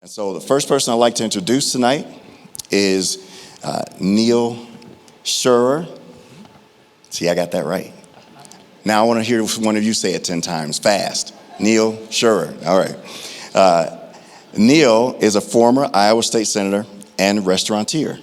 And so the first person I'd like to introduce tonight is Neal Schuerer. See, I got that right. Now I want to hear one of you say it 10 times fast. Neal Schuerer. All right. Neal is a former Iowa State Senator and restaurateur.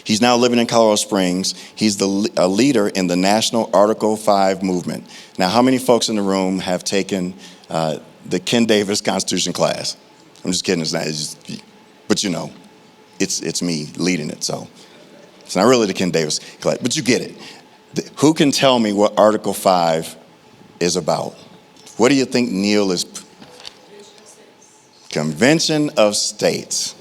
He's now living in Colorado Springs. He's a leader in the National Article 5 movement. Now, how many folks in the room have taken the Ken Davis Constitution class? I'm just kidding. It's not, but you know, it's me leading it. So it's not really the Ken Davis class, but you get it. Who can tell me what Article 5 is about? What do you think Neal is? Convention of States.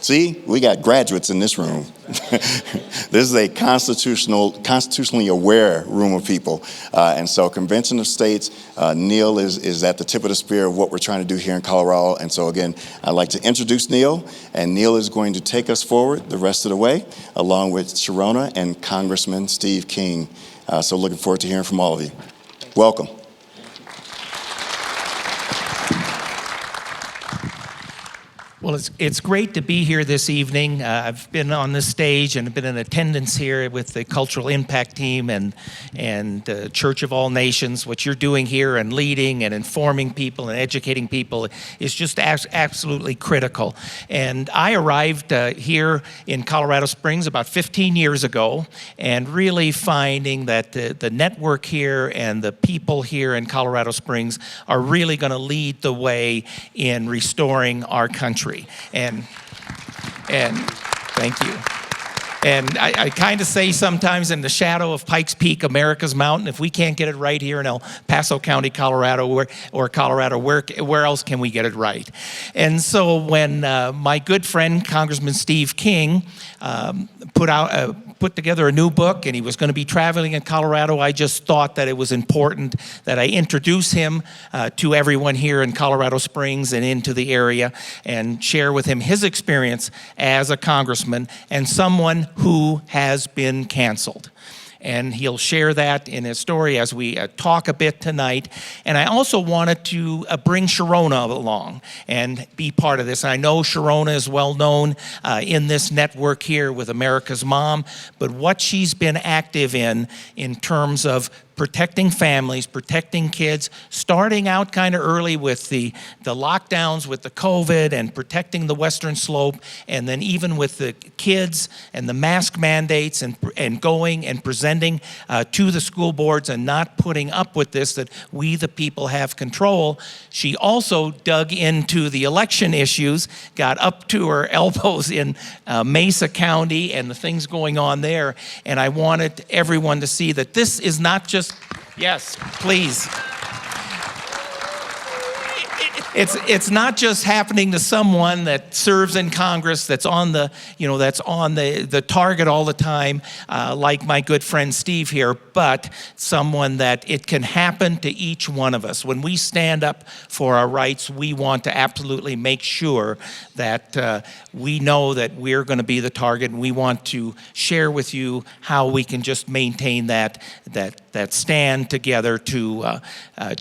See, we got graduates in this room. This is a constitutionally aware room of people. And so Convention of States, Neal is at the tip of the spear of what we're trying to do here in Colorado. And so again, I'd like to introduce Neal, and Neal is going to take us forward the rest of the way, along with Sherronna and Congressman Steve King. So looking forward to hearing from all of you. Welcome. Well, it's great to be here this evening. I've been on this stage and been in attendance here with the Cultural Impact Team and Church of All Nations. What you're doing here and leading and informing people and educating people is just absolutely critical. And I arrived here in Colorado Springs about 15 years ago, and really finding that the network here and the people here in Colorado Springs are really going to lead the way in restoring our country. And thank you. And I kind of say sometimes, in the shadow of Pikes Peak, America's mountain, if we can't get it right here in El Paso County, Colorado, where else can we get it right? And so when my good friend, Congressman Steve King, put together a new book, and he was going to be traveling in Colorado, I just thought that it was important that I introduce him to everyone here in Colorado Springs and into the area, and share with him his experience as a congressman and someone who has been canceled. And he'll share that in his story as we talk a bit tonight. And I also wanted to bring Sherronna along and be part of this. I know Sherronna is well known in this network here with America's Mom, but what she's been active in terms of protecting families, protecting kids, starting out kind of early with the lockdowns with the COVID and protecting the Western Slope, and then even with the kids and the mask mandates and going and presenting to the school boards and not putting up with this, that we the people have control. She also dug into the election issues, got up to her elbows in Mesa County and the things going on there, and I wanted everyone to see that this is not just yes, please. It's not just happening to someone that serves in Congress, that's on the target all the time, like my good friend Steve here, but someone that it can happen to each one of us. When we stand up for our rights, we want to absolutely make sure that we know that we're going to be the target, and we want to share with you how we can just maintain that stand together to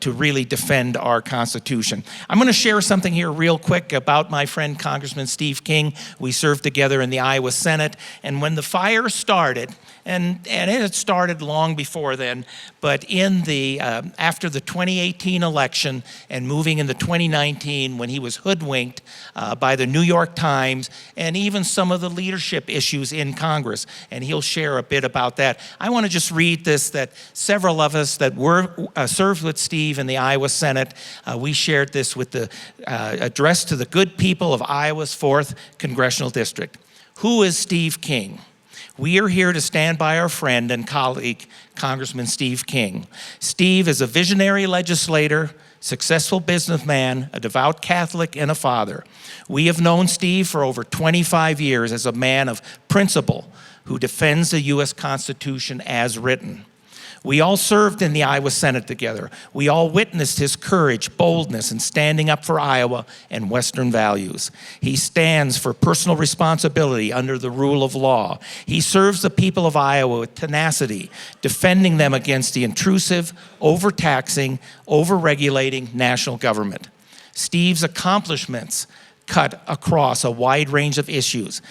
really defend our Constitution. I'm going to share something here real quick about my friend Congressman Steve King. We served together in the Iowa Senate, and when the fire started, and it had started long before then, but in the after the 2018 election and moving into 2019, when he was hoodwinked by the New York Times and even some of the leadership issues in Congress, and he'll share a bit about that. I want to just read this, that several of us that were served with Steve in the Iowa Senate, we shared this with the address to the good people of Iowa's 4th Congressional District. Who is Steve King? We are here to stand by our friend and colleague, Congressman Steve King. Steve is a visionary legislator, successful businessman, a devout Catholic, and a father. We have known Steve for over 25 years as a man of principle who defends the U.S. Constitution as written. We all served in the Iowa Senate together. We all witnessed his courage, boldness, and standing up for Iowa and Western values. He stands for personal responsibility under the rule of law. He serves the people of Iowa with tenacity, defending them against the intrusive, overtaxing, overregulating national government. Steve's accomplishments cut across a wide range of issues: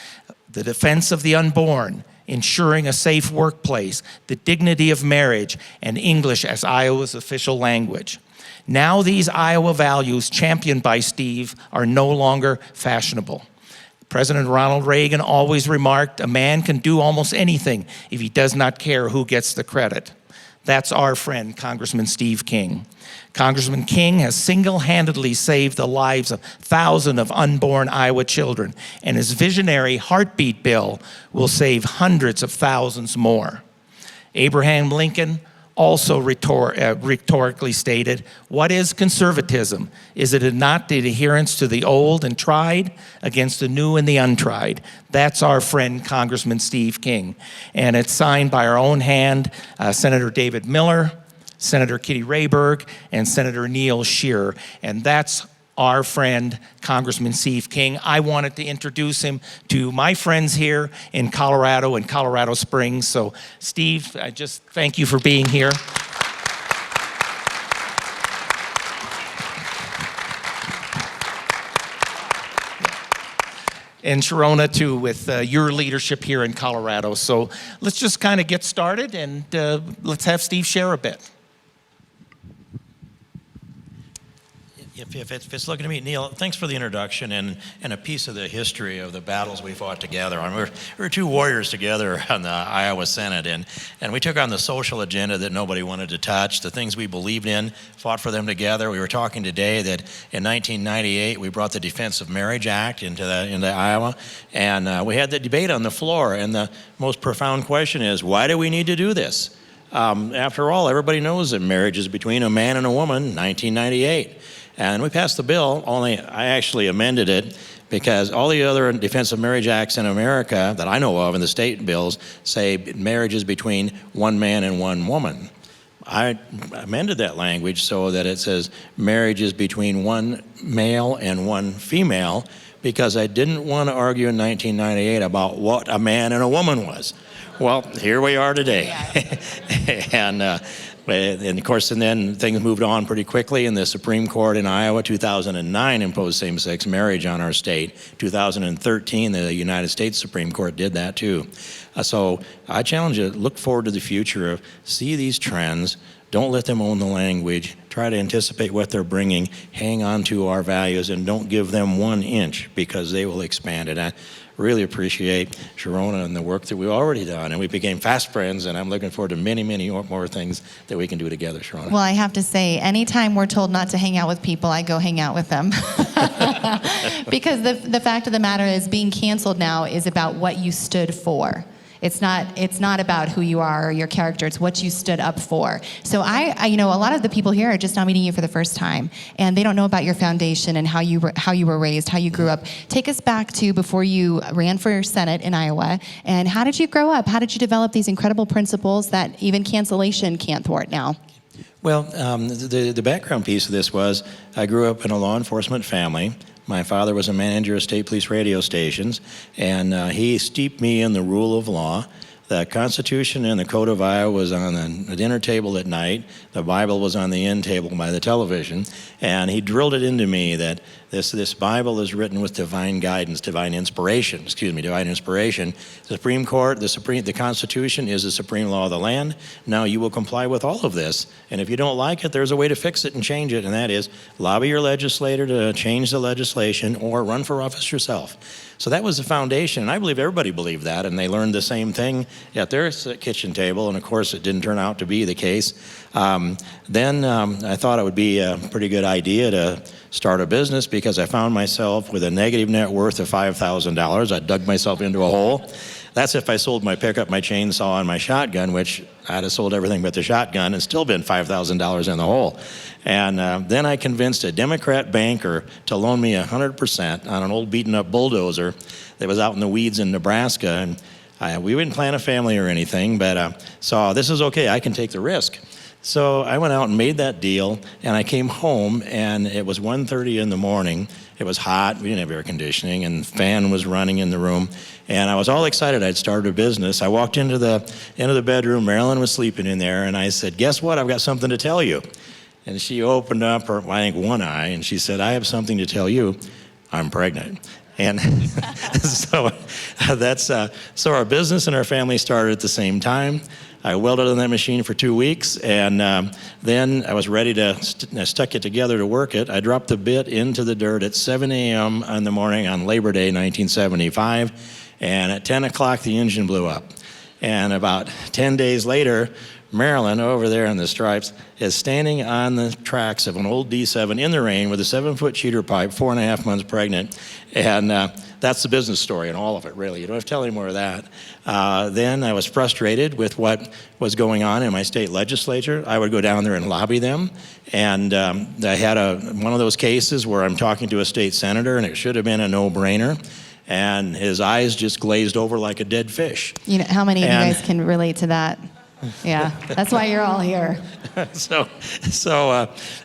the defense of the unborn, ensuring a safe workplace, the dignity of marriage, and English as Iowa's official language. Now these Iowa values championed by Steve are no longer fashionable. President Ronald Reagan always remarked, "A man can do almost anything if he does not care who gets the credit." That's our friend, Congressman Steve King. Congressman King has single-handedly saved the lives of thousands of unborn Iowa children, and his visionary heartbeat bill will save hundreds of thousands more. Abraham Lincoln also rhetorically stated, "What is conservatism? Is it not the adherence to the old and tried against the new and the untried?" That's our friend, Congressman Steve King. And it's signed by our own hand, Senator David Miller, Senator Kitty Rayberg, and Senator Neal Schuerer. And that's our friend, Congressman Steve King. I wanted to introduce him to my friends here in Colorado and Colorado Springs. So, Steve, I just thank you for being here. And Sherronna, too, with your leadership here in Colorado. So let's just kind of get started, and let's have Steve share a bit. If it's looking at me, Neal, thanks for the introduction and a piece of the history of the battles we fought together. We were two warriors together on the Iowa Senate, and we took on the social agenda that nobody wanted to touch, the things we believed in, fought for them together. We were talking today that in 1998 we brought the Defense of Marriage Act into Iowa, and we had the debate on the floor, and the most profound question is, why do we need to do this? After all, everybody knows that marriage is between a man and a woman, 1998. And we passed the bill, only I actually amended it because all the other Defense of Marriage Acts in America that I know of in the state bills say marriage is between one man and one woman. I amended that language so that it says marriage is between one male and one female because I didn't want to argue in 1998 about what a man and a woman was. Well, here we are today. And of course, and then things moved on pretty quickly, and the Supreme Court in Iowa, 2009, imposed same-sex marriage on our state. 2013, the United States Supreme Court did that too. So I challenge you, look forward to the future, see these trends, don't let them own the language, try to anticipate what they're bringing, hang on to our values, and don't give them 1 inch because they will expand it. I really appreciate Sherronna and the work that we've already done, and we became fast friends, and I'm looking forward to many, many more things that we can do together, Sherronna. Well, I have to say, anytime we're told not to hang out with people, I go hang out with them. Because the fact of the matter is, being canceled now is about what you stood for. It's not about who you are or your character. It's what you stood up for. So I a lot of the people here are just now meeting you for the first time, and they don't know about your foundation and how you were raised, how you grew up. Take us back to before you ran for Senate in Iowa, and how did you grow up? How did you develop these incredible principles that even cancellation can't thwart now? Well, the background piece of this was I grew up in a law enforcement family. My father was a manager of state police radio stations, and he steeped me in the rule of law. The Constitution and the Code of Iowa was on the dinner table at night. The Bible was on the end table by the television. And he drilled it into me that this Bible is written with divine guidance, divine inspiration. The Supreme Court, the Constitution is the supreme law of the land. Now you will comply with all of this. And if you don't like it, there's a way to fix it and change it. And that is lobby your legislator to change the legislation or run for office yourself. So that was the foundation, and I believe everybody believed that, and they learned the same thing at their kitchen table, and of course it didn't turn out to be the case. Then I thought it would be a pretty good idea to start a business because I found myself with a negative net worth of $5,000. I dug myself into a hole. That's if I sold my pickup, my chainsaw, and my shotgun, which I'd have sold everything but the shotgun and still been $5,000 in the hole. And then I convinced a Democrat banker to loan me 100% on an old beaten-up bulldozer that was out in the weeds in Nebraska. And we didn't plan a family or anything, but saw this is okay, I can take the risk. So I went out and made that deal, and I came home, and it was 1:30 in the morning. It was hot, we didn't have air conditioning, and the fan was running in the room. And I was all excited I'd started a business. I walked into the bedroom, Marilyn was sleeping in there, and I said, "Guess what, I've got something to tell you." And she opened up her, I think, one eye, and she said, "I have something to tell you. I'm pregnant. And so so our business and our family started at the same time. I welded on that machine for 2 weeks, and then I was ready to I stuck it together to work it. I dropped the bit into the dirt at 7 a.m. in the morning on Labor Day, 1975, and at 10 o'clock the engine blew up. And about 10 days later, Marilyn, over there in the stripes, is standing on the tracks of an old D7 in the rain with a 7-foot cheater pipe, 4.5 months pregnant. And that's the business story and all of it, really. You don't have to tell any more of that. Then I was frustrated with what was going on in my state legislature. I would go down there and lobby them. And I had one of those cases where I'm talking to a state senator, and it should have been a no-brainer. And his eyes just glazed over like a dead fish. You know, how many of you guys can relate to that? Yeah, that's why you're all here. So,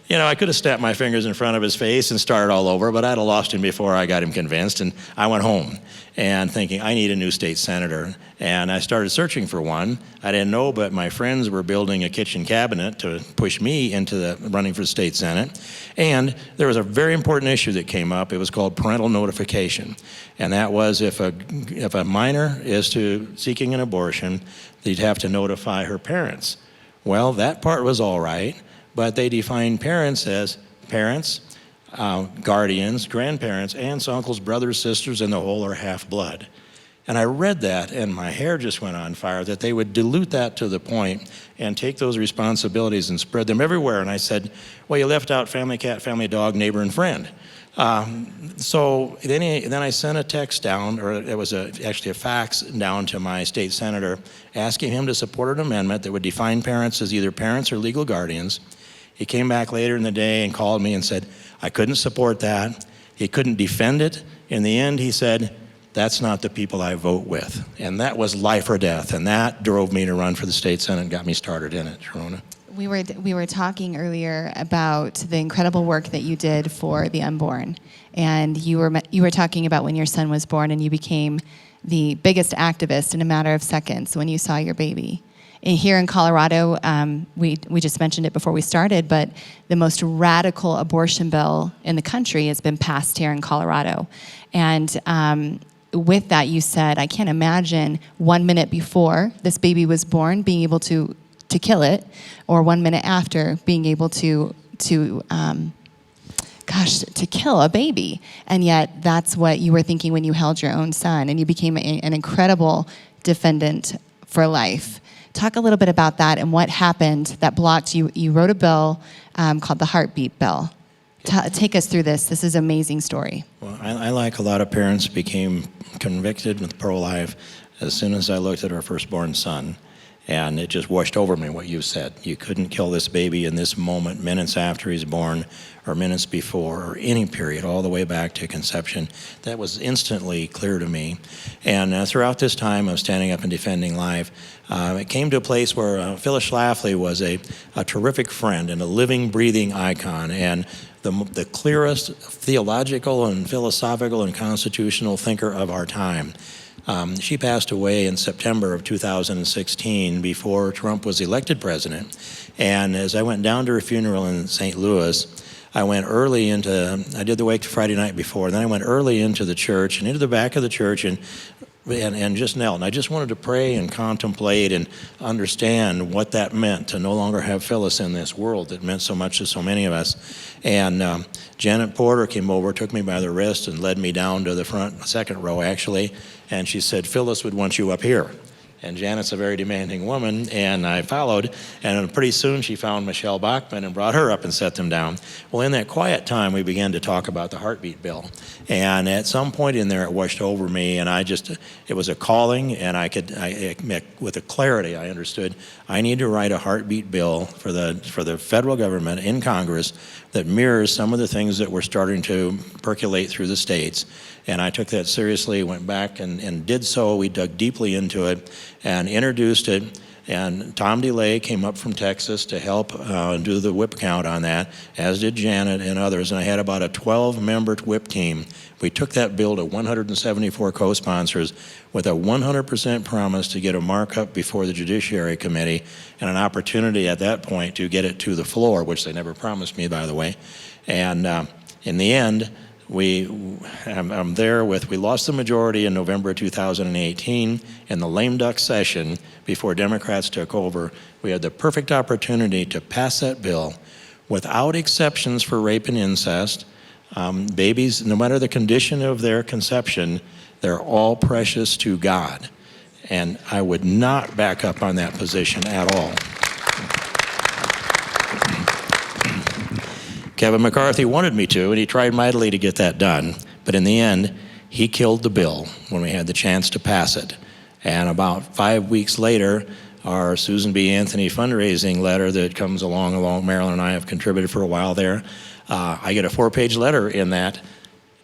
I could have snapped my fingers in front of his face and started all over, but I'd have lost him before I got him convinced, and I went home and thinking, I need a new state senator. And I started searching for one. I didn't know, but my friends were building a kitchen cabinet to push me into the running for the state senate. And there was a very important issue that came up. It was called parental notification. And that was if a minor is seeking an abortion, they'd have to notify her parents. Well, that part was all right, but they defined parents as parents, guardians, grandparents, aunts, uncles, brothers, sisters, and the whole are half-blood. And I read that, and my hair just went on fire, that they would dilute that to the point and take those responsibilities and spread them everywhere. And I said, well, you left out family cat, family dog, neighbor, and friend. So then I sent a text down, or it was actually a fax down to my state senator, asking him to support an amendment that would define parents as either parents or legal guardians. He came back later in the day and called me and said, I couldn't support that. He couldn't defend it. In the end, he said, that's not the people I vote with. And that was life or death, and that drove me to run for the state senate and got me started in it, Sherronna. We were talking earlier about the incredible work that you did for the unborn, and you were talking about when your son was born, and you became the biggest activist in a matter of seconds when you saw your baby. And here in Colorado, we just mentioned it before we started, but the most radical abortion bill in the country has been passed here in Colorado, and with that, you said, I can't imagine 1 minute before this baby was born being able to kill it, or 1 minute after being able to kill a baby. And yet that's what you were thinking when you held your own son, and you became an incredible defendant for life. Talk a little bit about that and what happened that blocked you. You wrote a bill called the Heartbeat Bill. Take us through this. This is an amazing story. Well, I like a lot of parents, became convicted with pro-life as soon as I looked at our firstborn son. And it just washed over me what you said. You couldn't kill this baby in this moment, minutes after he's born, or minutes before, or any period, all the way back to conception. That was instantly clear to me. And throughout this time of standing up and defending life, it came to a place where Phyllis Schlafly was a terrific friend and a living, breathing icon, and the clearest theological and philosophical and constitutional thinker of our time. She passed away in September of 2016 before Trump was elected president. And as I went down to her funeral in St. Louis, I did the wake Friday night before, then I went early into the church and into the back of the church and just knelt. And I just wanted to pray and contemplate and understand what that meant to no longer have Phyllis in this world that meant so much to so many of us. And Janet Porter came over, took me by the wrist and led me down to the front, second row actually, and she said, Phyllis would want you up here. And Janet's a very demanding woman, and I followed, and pretty soon she found Michelle Bachman and brought her up and set them down. Well, in that quiet time, we began to talk about the Heartbeat Bill. And at some point in there, it washed over me, and it was a calling, and with a clarity, I understood, I need to write a Heartbeat Bill for the federal government in Congress that mirrors some of the things that were starting to percolate through the states. And I took that seriously, went back and did so. We dug deeply into it and introduced it. And Tom DeLay came up from Texas to help do the whip count on that, as did Janet and others. And I had about a 12-member whip team. We took that bill to 174 co-sponsors with a 100% promise to get a markup before the Judiciary Committee and an opportunity at that point to get it to the floor, which they never promised me, by the way. And in the end, I'm there with, we lost the majority in November 2018 in the lame duck session before Democrats took over. We had the perfect opportunity to pass that bill without exceptions for rape and incest. Babies, no matter the condition of their conception, they're all precious to God. And I would not back up on that position at all. Kevin McCarthy wanted me to, and he tried mightily to get that done. But in the end, he killed the bill when we had the chance to pass it. And about 5 weeks later, our Susan B. Anthony fundraising letter that comes along, Marilyn and I have contributed for a while there, I get a 4-page letter in that.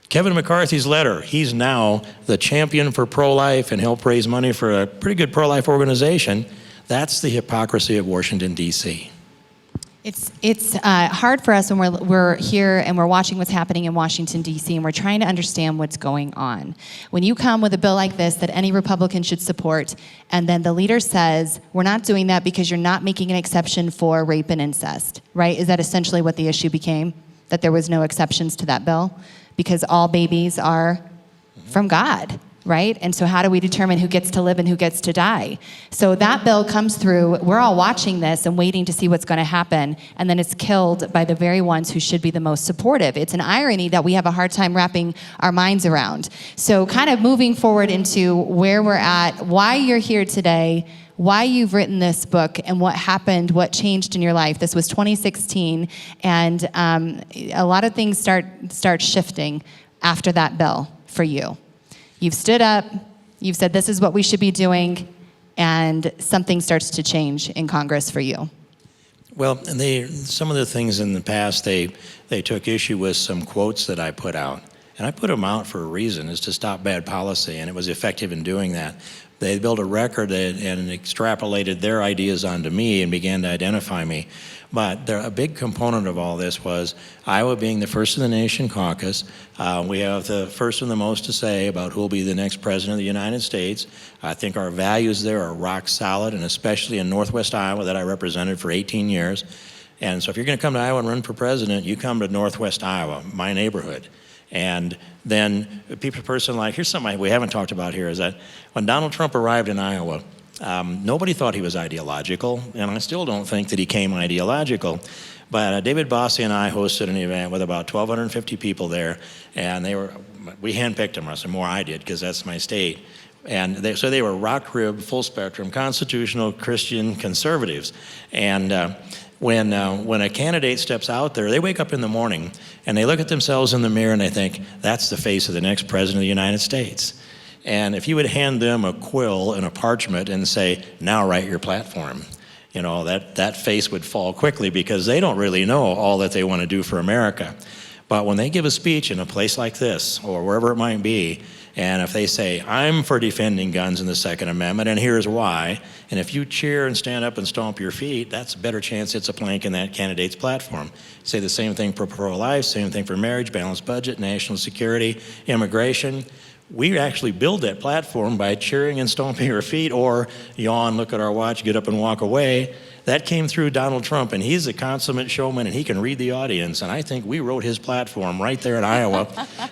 Kevin McCarthy's letter, he's now the champion for pro-life and helped raise money for a pretty good pro-life organization. That's the hypocrisy of Washington, D.C. It's hard for us when we're here and we're watching what's happening in Washington, D.C., and we're trying to understand what's going on. When you come with a bill like this that any Republican should support, and then the leader says, we're not doing that because you're not making an exception for rape and incest, right? Is that essentially what the issue became? That there was no exceptions to that bill? Because all babies are from God, right? And so how do we determine who gets to live and who gets to die? So that bill comes through, we're all watching this and waiting to see what's going to happen, and then it's killed by the very ones who should be the most supportive. It's an irony that we have a hard time wrapping our minds around. So kind of moving forward into where we're at, why you're here today, why you've written this book, and what happened, what changed in your life. This was 2016, and a lot of things start shifting after that bill for you. You've stood up, you've said this is what we should be doing, and something starts to change in Congress for you. Well, some of the things in the past, they took issue with some quotes that I put out. And I put them out for a reason, is to stop bad policy, and it was effective in doing that. They built a record and extrapolated their ideas onto me and began to identify me. But a big component of all this was Iowa being the first in the nation caucus. We have the first and the most to say about who will be the next president of the United States. I think our values there are rock solid, and especially in Northwest Iowa that I represented for 18 years. And so if you're going to come to Iowa and run for president, you come to Northwest Iowa, my neighborhood. And then a person like, here's something we haven't talked about here, is that when Donald Trump arrived in Iowa, nobody thought he was ideological, and I still don't think that he came ideological. But David Bossie and I hosted an event with about 1,250 people there, and we handpicked them, or more I did, because that's my state. And so they were rock rib, full spectrum, constitutional Christian conservatives. And when a candidate steps out there, they wake up in the morning and they look at themselves in the mirror and they think, that's the face of the next president of the United States. And if you would hand them a quill and a parchment and say, now write your platform, that face would fall quickly, because they don't really know all that they want to do for America. But when they give a speech in a place like this, or wherever it might be, and if they say, I'm for defending guns in the Second Amendment, and here's why, and if you cheer and stand up and stomp your feet, that's a better chance it's a plank in that candidate's platform. Say the same thing for pro-life, same thing for marriage, balanced budget, national security, immigration. We actually build that platform by cheering and stomping our feet, or yawn, look at our watch, get up and walk away. That came through Donald Trump, and he's a consummate showman, and he can read the audience. And I think we wrote his platform right there in Iowa.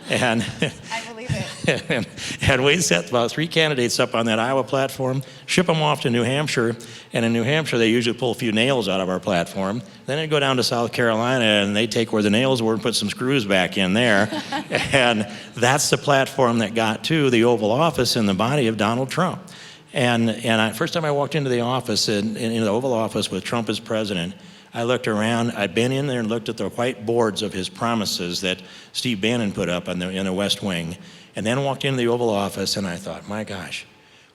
And I believe it. and we set about 3 candidates up on that Iowa platform, ship them off to New Hampshire, and in New Hampshire they usually pull a few nails out of our platform. Then they go down to South Carolina and they take where the nails were and put some screws back in there. And that's the platform that got to the Oval Office in the body of Donald Trump. And first time I walked into the office, in the Oval Office with Trump as president, I looked around. I'd been in there and looked at the white boards of his promises that Steve Bannon put up in the West Wing, and then walked into the Oval Office, and I thought, my gosh,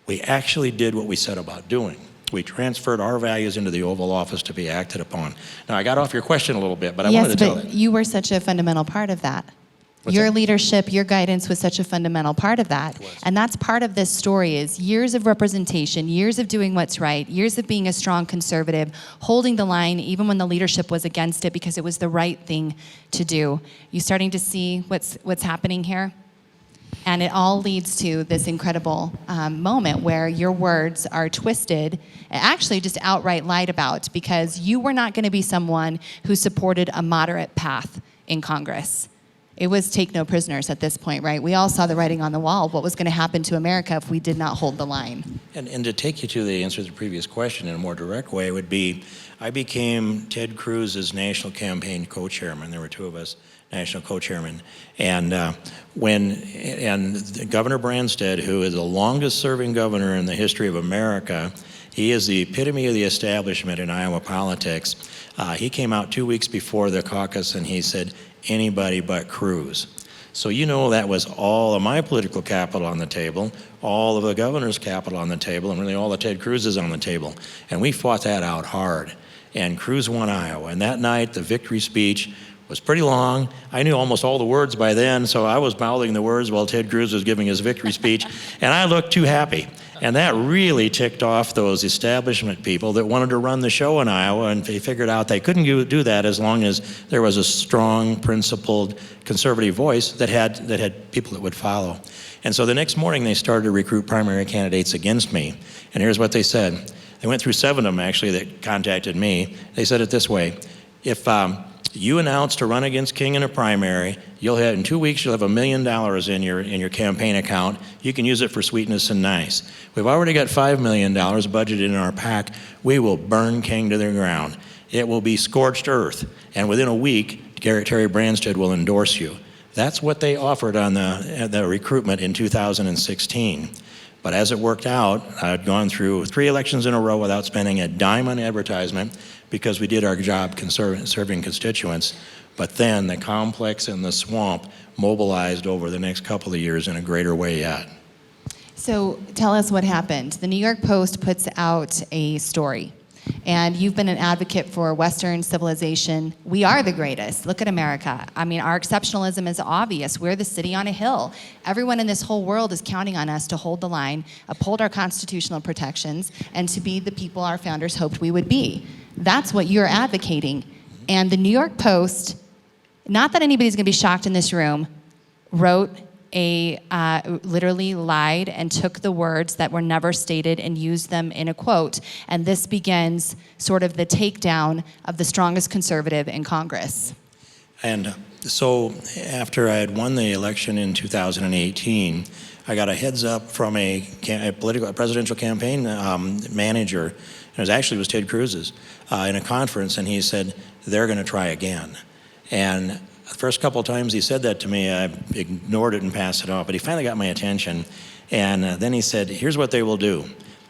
we actually did what we set about doing. We transferred our values into the Oval Office to be acted upon. Now, I got off your question a little bit, but I wanted to tell it. Yes, but you were such a fundamental part of that. What's Your that? leadership, your guidance was such a fundamental part of that. And that's part of this story, is years of representation, years of doing what's right, years of being a strong conservative, holding the line even when the leadership was against it because it was the right thing to do. You starting to see what's happening here? And it all leads to this incredible moment where your words are twisted and actually just outright lied about, because you were not going to be someone who supported a moderate path in Congress. It was take no prisoners at this point, right? We all saw the writing on the wall, what was going to happen to America if we did not hold the line. And to take you to the answer to the previous question in a more direct way would be, I became Ted Cruz's national campaign co-chairman. There were two of us, national co-chairman. And Governor Branstad, who is the longest serving governor in the history of America, he is the epitome of the establishment in Iowa politics. He came out 2 weeks before the caucus and he said, anybody but Cruz. So you know that was all of my political capital on the table, all of the governor's capital on the table, and really all of Ted Cruz's on the table. And we fought that out hard. And Cruz won Iowa. And that night, the victory speech was pretty long. I knew almost all the words by then, so I was mouthing the words while Ted Cruz was giving his victory speech, and I looked too happy. And that really ticked off those establishment people that wanted to run the show in Iowa, and they figured out they couldn't do that as long as there was a strong, principled, conservative voice that had people that would follow. And so the next morning, they started to recruit primary candidates against me. And here's what they said. They went through 7 of them, actually, that contacted me. They said it this way: if you announce to run against King in a primary, in 2 weeks you'll have $1 million in your campaign account. You can use it for sweetness and nice. We've already got $5 million budgeted in our PAC. We will burn King to the ground. It will be scorched earth. And within a week, Terry Branstad will endorse you. That's what they offered on the recruitment in 2016. But as it worked out, I'd gone through 3 elections in a row without spending a dime on advertisement because we did our job serving constituents. But then the complex and the swamp mobilized over the next couple of years in a greater way yet. So tell us what happened. The New York Post puts out a story, and you've been an advocate for Western civilization. We are the greatest. Look at America. I mean, our exceptionalism is obvious. We're the city on a hill. Everyone in this whole world is counting on us to hold the line, uphold our constitutional protections, and to be the people our founders hoped we would be. That's what you're advocating. And the New York Post, not that anybody's going to be shocked in this room, wrote literally lied and took the words that were never stated and used them in a quote. And this begins sort of the takedown of the strongest conservative in Congress. And so after I had won the election in 2018, I got a heads up from a presidential campaign manager, and it was Ted Cruz's, in a conference, and he said, they're going to try again. And the first couple of times he said that to me, I ignored it and passed it off, but he finally got my attention. And then he said, here's what they will do.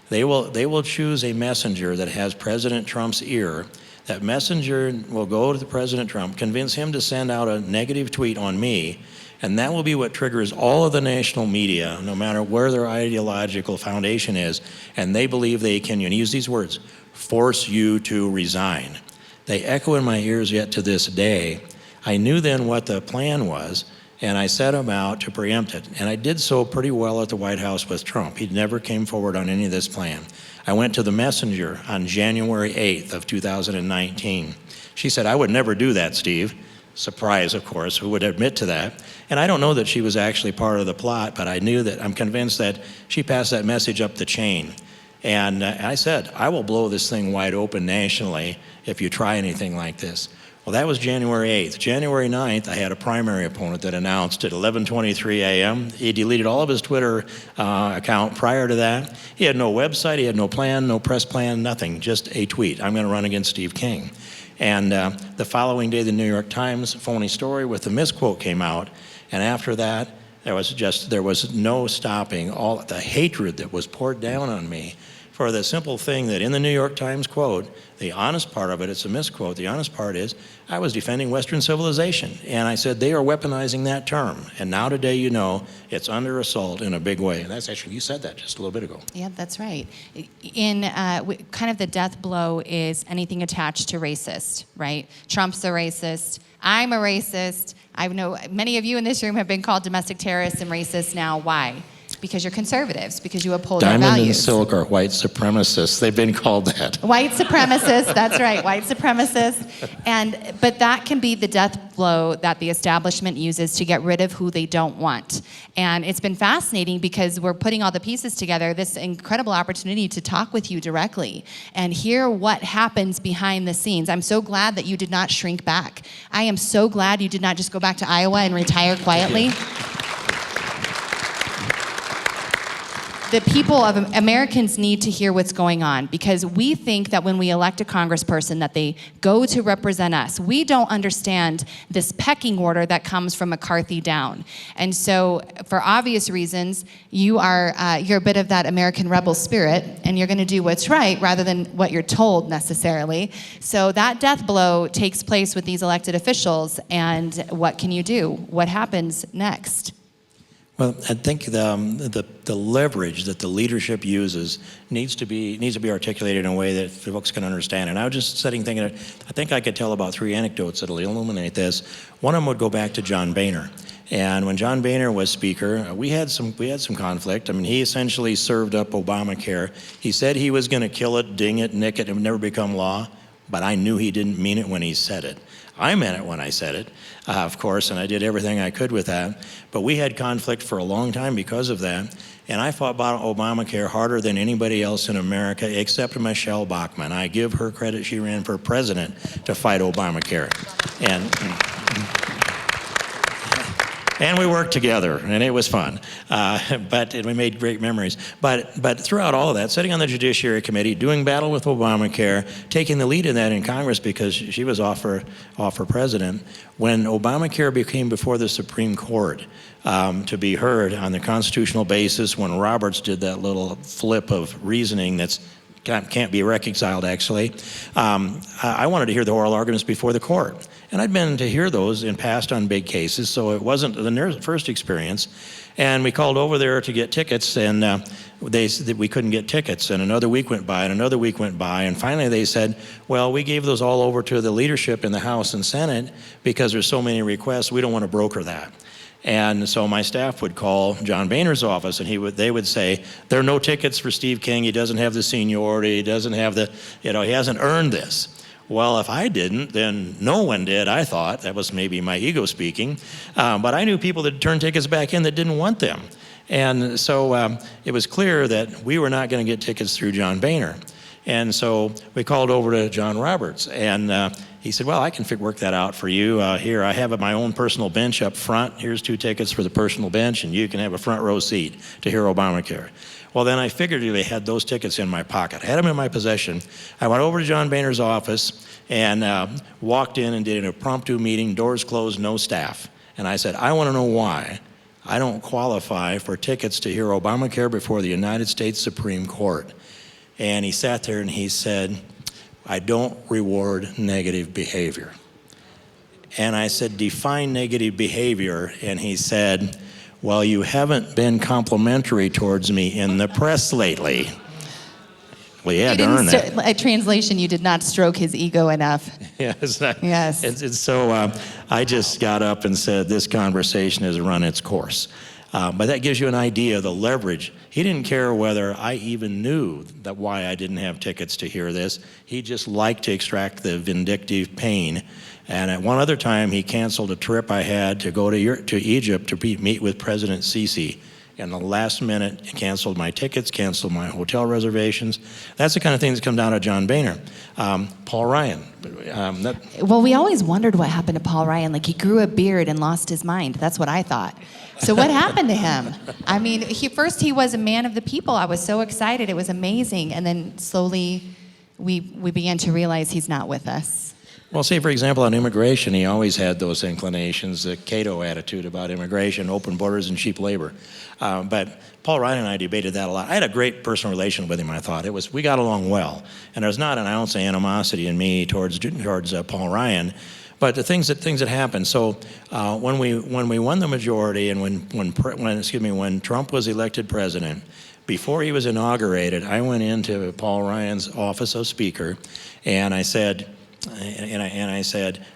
They will choose a messenger that has President Trump's ear. That messenger will go to President Trump, convince him to send out a negative tweet on me, and that will be what triggers all of the national media, no matter where their ideological foundation is, and they believe they can, and use these words, force you to resign. They echo in my ears yet to this day. I knew then what the plan was, and I set about to preempt it. And I did so pretty well at the White House with Trump. He never came forward on any of this plan. I went to the messenger on January 8th of 2019. She said, I would never do that, Steve. Surprise, of course, who would admit to that? And I don't know that she was actually part of the plot, but I'm convinced that she passed that message up the chain. And I said, I will blow this thing wide open nationally if you try anything like this. Well, that was January 8th. January 9th, I had a primary opponent that announced at 11:23 a.m. He deleted all of his Twitter account prior to that. He had no website, he had no plan, no press plan, nothing, just a tweet. I'm going to run against Steve King. And the following day, the New York Times phony story with the misquote came out. And after that, there was no stopping all the hatred that was poured down on me for the simple thing that in the New York Times quote, the honest part of it, it's a misquote, the honest part is, I was defending Western civilization. And I said, they are weaponizing that term. And now today, you know, it's under assault in a big way. And that's actually, you said that just a little bit ago. Yeah, that's right. In kind of the death blow is anything attached to racist, right? Trump's a racist. I'm a racist. I know many of you in this room have been called domestic terrorists and racist now. Why? because you're conservatives, because you uphold our Diamond and values. silk are white supremacists. They've been called that. White supremacists, that's right, white supremacists. But that can be the death blow that the establishment uses to get rid of who they don't want. And it's been fascinating because we're putting all the pieces together, this incredible opportunity to talk with you directly and hear what happens behind the scenes. I'm so glad that you did not shrink back. I am so glad you did not just go back to Iowa and retire quietly. The people of Americans need to hear what's going on, because we think that when we elect a congressperson that they go to represent us. We don't understand this pecking order that comes from McCarthy down. And so for obvious reasons, you're a bit of that American rebel spirit, and you're going to do what's right rather than what you're told necessarily. So that death blow takes place with these elected officials, and what can you do? What happens next? Well, I think the leverage that the leadership uses needs to be articulated in a way that folks can understand. And I was just thinking, I think I could tell about 3 anecdotes that'll illuminate this. One of them would go back to John Boehner. And when John Boehner was Speaker, we had some conflict. I mean, he essentially served up Obamacare. He said he was going to kill it, ding it, nick it, and never become law. But I knew he didn't mean it when he said it. I meant it when I said it, of course, and I did everything I could with that. But we had conflict for a long time because of that. And I fought about Obamacare harder than anybody else in America except Michelle Bachmann. I give her credit. She ran for president to fight Obamacare. And we worked together, and it was fun. But we made great memories. But throughout all of that, sitting on the Judiciary Committee, doing battle with Obamacare, taking the lead in that in Congress because she was off for president, when Obamacare became before the Supreme Court to be heard on the constitutional basis, when Roberts did that little flip of reasoning that's can't be reconciled, actually. I wanted to hear the oral arguments before the court. And I'd been to hear those in past on big cases, so it wasn't the first experience. And we called over there to get tickets, and they said that we couldn't get tickets. And another week went by, and another week went by. And finally they said, well, we gave those all over to the leadership in the House and Senate because there's so many requests, we don't want to broker that. And so my staff would call John Boehner's office, and they would say, there are no tickets for Steve King. He doesn't have the seniority. He doesn't have he hasn't earned this. Well, if I didn't, then no one did, I thought. That was maybe my ego speaking. But I knew people that turned tickets back in that didn't want them. And so it was clear that we were not going to get tickets through John Boehner. And so we called over to John Roberts, and he said, well, I can work that out for you. Here, I have my own personal bench up front. Here's 2 tickets for the personal bench, and you can have a front row seat to hear Obamacare. Well, then I figuratively had those tickets in my pocket. I had them in my possession. I went over to John Boehner's office and walked in and did an impromptu meeting, doors closed, no staff. And I said, I want to know why I don't qualify for tickets to hear Obamacare before the United States Supreme Court. And he sat there and he said, I don't reward negative behavior. And I said, define negative behavior. And he said, well, you haven't been complimentary towards me in the press lately. Well, you had to earn that. A translation, you did not stroke his ego enough. Yes. Yes. And so I just got up and said, this conversation has run its course. But that gives you an idea of the leverage. He didn't care whether I even knew that why I didn't have tickets to hear this. He just liked to extract the vindictive pain. And at one other time, he canceled a trip I had to go to Egypt to meet with President Sisi. And the last minute, he canceled my tickets, canceled my hotel reservations. That's the kind of thing that's come down to John Boehner. Paul Ryan. Well, we always wondered what happened to Paul Ryan. Like, he grew a beard and lost his mind. That's what I thought. So what happened to him? I mean, first he was a man of the people. I was so excited. It was amazing. And then slowly we began to realize he's not with us. Well, say, for example, on immigration, he always had those inclinations, the Cato attitude about immigration, open borders, and cheap labor. But Paul Ryan and I debated that a lot. I had a great personal relation with him, I thought. We got along well. And there's not an ounce of animosity in me towards Paul Ryan. But the things that happened. So when we won the majority, and when Trump was elected president, before he was inaugurated, I went into Paul Ryan's office of Speaker, and I said,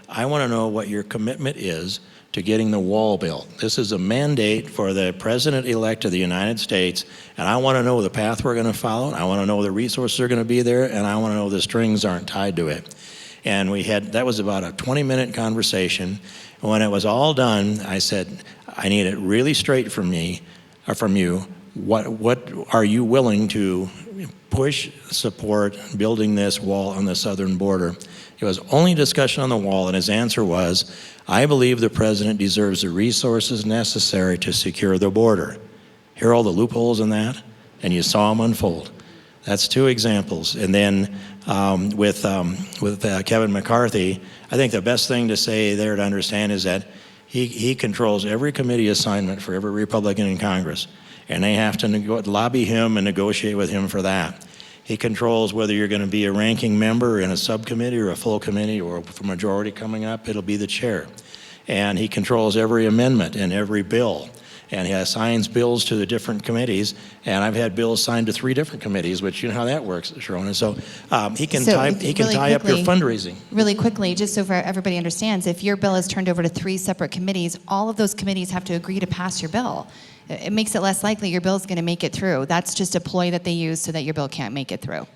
I want to know what your commitment is to getting the wall built. This is a mandate for the President-elect of the United States, and I want to know the path we're going to follow, I want to know the resources are going to be there, and I want to know the strings aren't tied to it. And that was about a 20-minute conversation. When it was all done, I said, I need it really straight from you. What are you willing to push, support building this wall on the southern border? It was only discussion on the wall, and his answer was, I believe the president deserves the resources necessary to secure the border. Hear all the loopholes in that? And you saw them unfold. That's two examples. And then with Kevin McCarthy, I think the best thing to say there to understand is that he controls every committee assignment for every Republican in Congress, and they have to lobby him and negotiate with him for that. He controls whether you're going to be a ranking member in a subcommittee or a full committee, or if a majority coming up, it'll be the chair. And he controls every amendment and every bill. And he assigns bills to the different committees. And I've had bills signed to 3 different committees, which you know how that works, Sherronna. So he can tie up your fundraising. Really quickly, just so everybody understands, if your bill is turned over to 3 separate committees, all of those committees have to agree to pass your bill. It makes it less likely your bill is going to make it through. That's just a ploy that they use so that your bill can't make it through.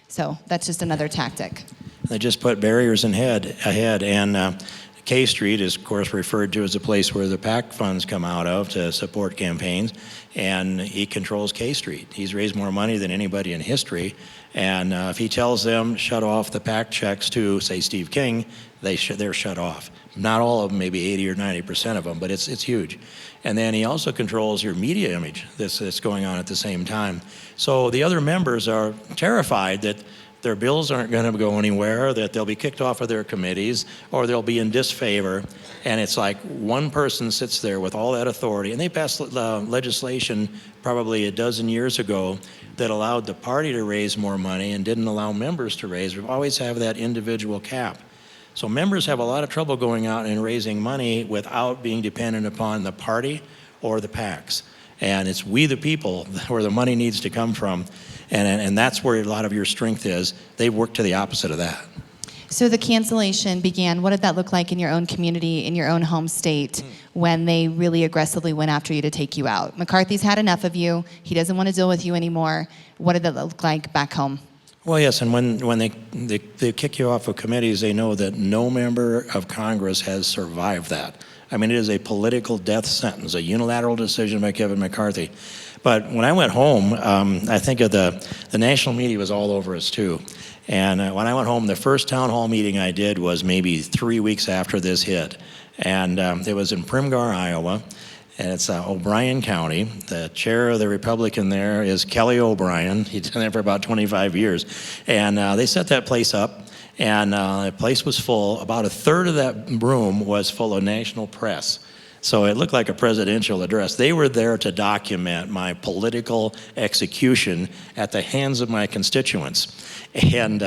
So that's just another tactic. They just put barriers ahead. And K Street is, of course, referred to as the place where the PAC funds come out of to support campaigns. And he controls K Street. He's raised more money than anybody in history. And if he tells them shut off the PAC checks to, say, Steve King, they're shut off. Not all of them, maybe 80 or 90% of them, but it's huge. And then he also controls your media image that's going on at the same time. So the other members are terrified that their bills aren't going to go anywhere, that they'll be kicked off of their committees, or they'll be in disfavor. And it's like one person sits there with all that authority. And they passed legislation probably a dozen years ago that allowed the party to raise more money and didn't allow members to raise. We always have that individual cap. So members have a lot of trouble going out and raising money without being dependent upon the party or the PACs. And it's we the people where the money needs to come from. And that's where a lot of your strength is. They work to the opposite of that. So the cancellation began, what did that look like in your own community, in your own home state, when they really aggressively went after you to take you out? McCarthy's had enough of you. He doesn't want to deal with you anymore. What did that look like back home? Well, yes, and when they kick you off of committees, they know that no member of Congress has survived that. I mean, it is a political death sentence, a unilateral decision by Kevin McCarthy. But when I went home, I think of the national media was all over us too. And when I went home, the first town hall meeting I did was maybe 3 weeks after this hit. And it was in Primgar, Iowa. And it's O'Brien County. The chair of the Republican there is Kelly O'Brien. He's been there for about 25 years. And they set that place up, and the place was full. About a third of that room was full of national press. So it looked like a presidential address. They were there to document my political execution at the hands of my constituents. And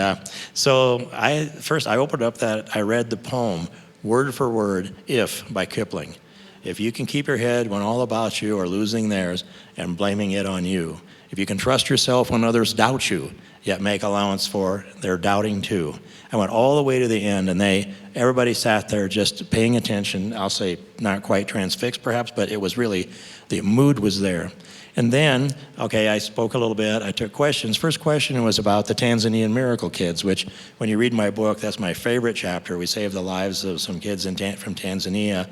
so I opened up I read the poem, word for word, If, by Kipling. If you can keep your head when all about you are losing theirs and blaming it on you. If you can trust yourself when others doubt you, yet make allowance for their doubting too. I went all the way to the end, and everybody sat there just paying attention. I'll say not quite transfixed perhaps, but it was really, the mood was there. And then, I spoke a little bit, I took questions. First question was about the Tanzanian miracle kids, which when you read my book, that's my favorite chapter. We saved the lives of some kids from Tanzania.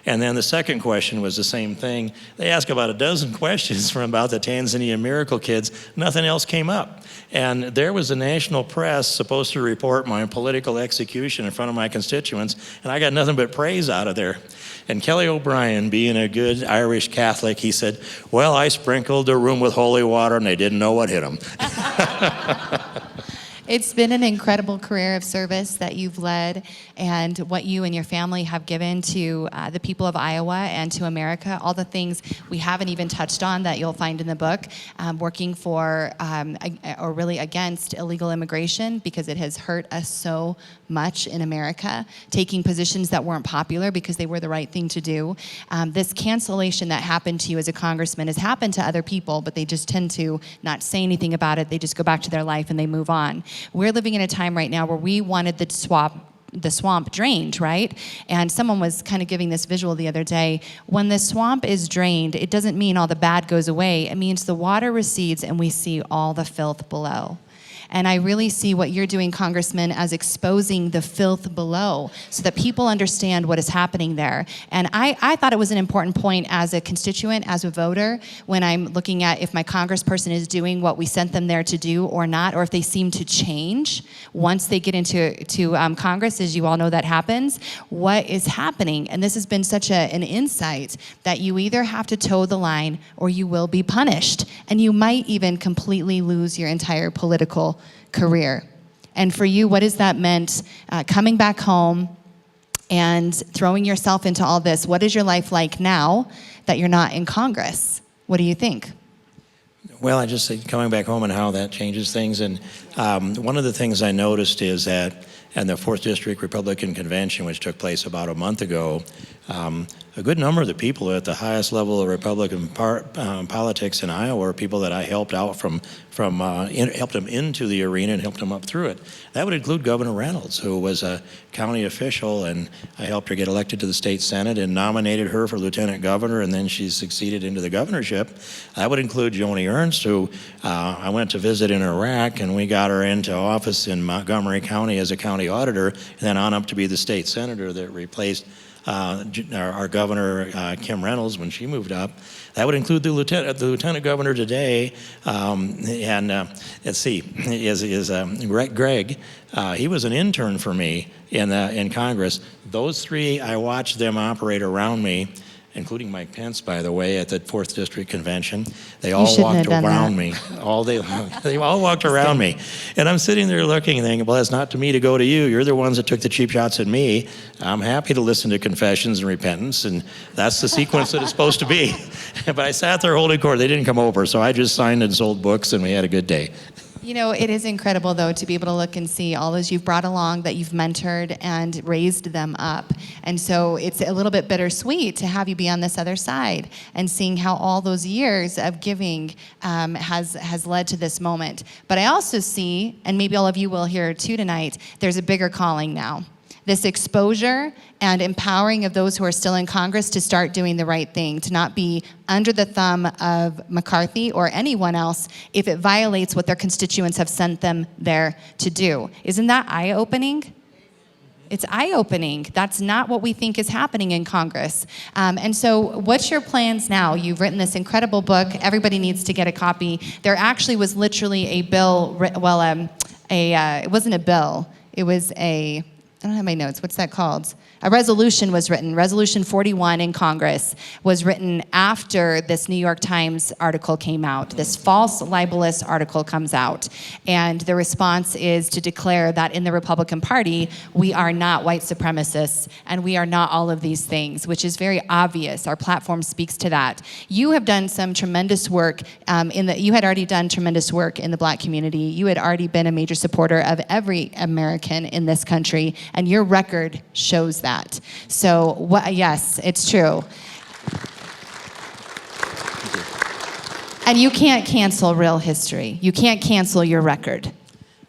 And then the second question was the same thing. They asked about a dozen questions about the Tanzania miracle kids. Nothing else came up. And there was the national press supposed to report my political execution in front of my constituents, and I got nothing but praise out of there. And Kelly O'Brien, being a good Irish Catholic, he said, well, I sprinkled the room with holy water, and they didn't know what hit them. It's been an incredible career of service that you've led, and what you and your family have given to the people of Iowa and to America, all the things we haven't even touched on that you'll find in the book, working for or really against illegal immigration because it has hurt us so much in America, taking positions that weren't popular because they were the right thing to do. This cancellation that happened to you as a congressman has happened to other people, but they just tend to not say anything about it. They just go back to their life and they move on. We're living in a time right now where we wanted the swap the swamp drained, right? And someone was kind of giving this visual the other day. When the swamp is drained, it doesn't mean all the bad goes away. It means the water recedes and we see all the filth below. And I really see what you're doing, Congressman, as exposing the filth below so that people understand what is happening there. And I thought it was an important point as a constituent, as a voter, when I'm looking at if my congressperson is doing what we sent them there to do or not, or if they seem to change once they get into Congress, as you all know that happens, what is happening? And this has been such an insight that you either have to toe the line or you will be punished. And you might even completely lose your entire political career. And for you, what has that meant coming back home and throwing yourself into all this? What is your life like now that you're not in Congress? What do you think? Well, I just say coming back home and how that changes things. And one of the things I noticed is that in the 4th District Republican Convention, which took place about a month ago, a good number of the people at the highest level of Republican politics in Iowa are people that I helped out helped them into the arena and helped them up through it. That would include Governor Reynolds, who was a county official, and I helped her get elected to the state senate and nominated her for lieutenant governor, and then she succeeded into the governorship. That would include Joni Ernst, who I went to visit in Iraq, and we got her into office in Montgomery County as a county auditor, and then on up to be the state senator that replaced our governor, Kim Reynolds, when she moved up. That would include the lieutenant governor today, and let's see, is Greg. He was an intern for me in Congress. Those three, I watched them operate around me, including Mike Pence, by the way, at the 4th District Convention. They all walked around me all day long. They all walked around me. And I'm sitting there looking and thinking, well, it's not to me to go to you. You're the ones that took the cheap shots at me. I'm happy to listen to confessions and repentance, and that's the sequence that it's supposed to be. But I sat there holding court. They didn't come over, so I just signed and sold books, and we had a good day. You know, it is incredible, though, to be able to look and see all those you've brought along, that you've mentored and raised them up. And so it's a little bit bittersweet to have you be on this other side and seeing how all those years of giving has led to this moment. But I also see, and maybe all of you will hear too tonight, there's a bigger calling now. This exposure and empowering of those who are still in Congress to start doing the right thing, to not be under the thumb of McCarthy or anyone else if it violates what their constituents have sent them there to do. Isn't that eye-opening? It's eye-opening. That's not what we think is happening in Congress. And so what's your plans now? You've written this incredible book. Everybody needs to get a copy. There actually was literally a bill, it wasn't a bill. It was I don't have my notes. What's that called? A resolution was written. Resolution 41 in Congress was written after this New York Times article came out. This false libelous article comes out. And the response is to declare that in the Republican Party, we are not white supremacists and we are not all of these things, which is very obvious. Our platform speaks to that. You have done some tremendous work you had already done tremendous work in the Black community. You had already been a major supporter of every American in this country, and your record shows that. So, yes, it's true. And you can't cancel real history. You can't cancel your record.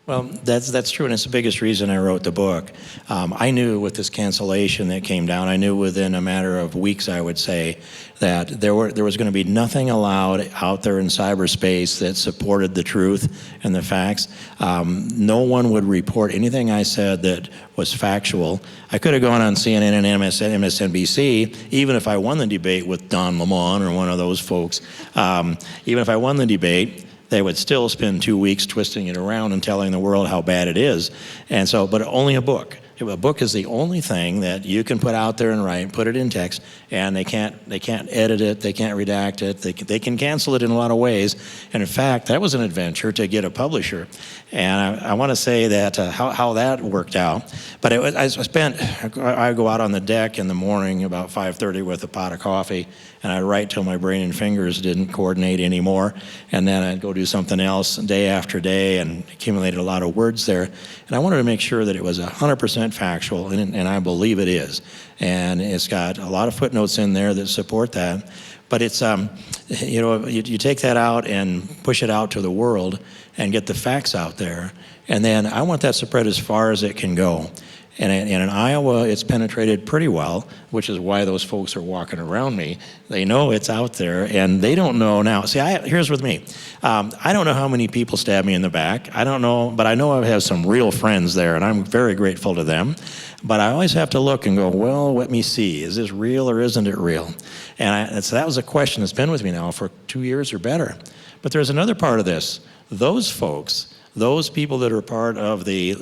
Well, that's true, and it's the biggest reason I wrote the book. I knew with this cancellation that came down, I knew within a matter of weeks, I would say, that there was going to be nothing allowed out there in cyberspace that supported the truth and the facts. No one would report anything I said that was factual. I could have gone on CNN and MSNBC, even if I won the debate with Don Lemon or one of those folks. Even if I won the debate, they would still spend 2 weeks twisting it around and telling the world how bad it is. And so, but only a book. A book is the only thing that you can put out there and write, put it in text, and they can't edit it, they can't redact it, they can cancel it in a lot of ways. And in fact, that was an adventure to get a publisher. And I want to say that how that worked out. But I go out on the deck in the morning about 5:30 with a pot of coffee, and I'd write till my brain and fingers didn't coordinate anymore. And then I'd go do something else day after day and accumulated a lot of words there. And I wanted to make sure that it was 100% factual, and I believe it is. And it's got a lot of footnotes in there that support that. But it's, you take that out and push it out to the world and get the facts out there. And then I want that spread as far as it can go. And in Iowa, it's penetrated pretty well, which is why those folks are walking around me. They know it's out there, and they don't know now. See, here's with me. I don't know how many people stab me in the back. I don't know, but I know I have some real friends there, and I'm very grateful to them. But I always have to look and go, well, let me see. Is this real or isn't it real? And so that was a question that's been with me now for 2 years or better. But there's another part of this. Those folks, those people that are part of the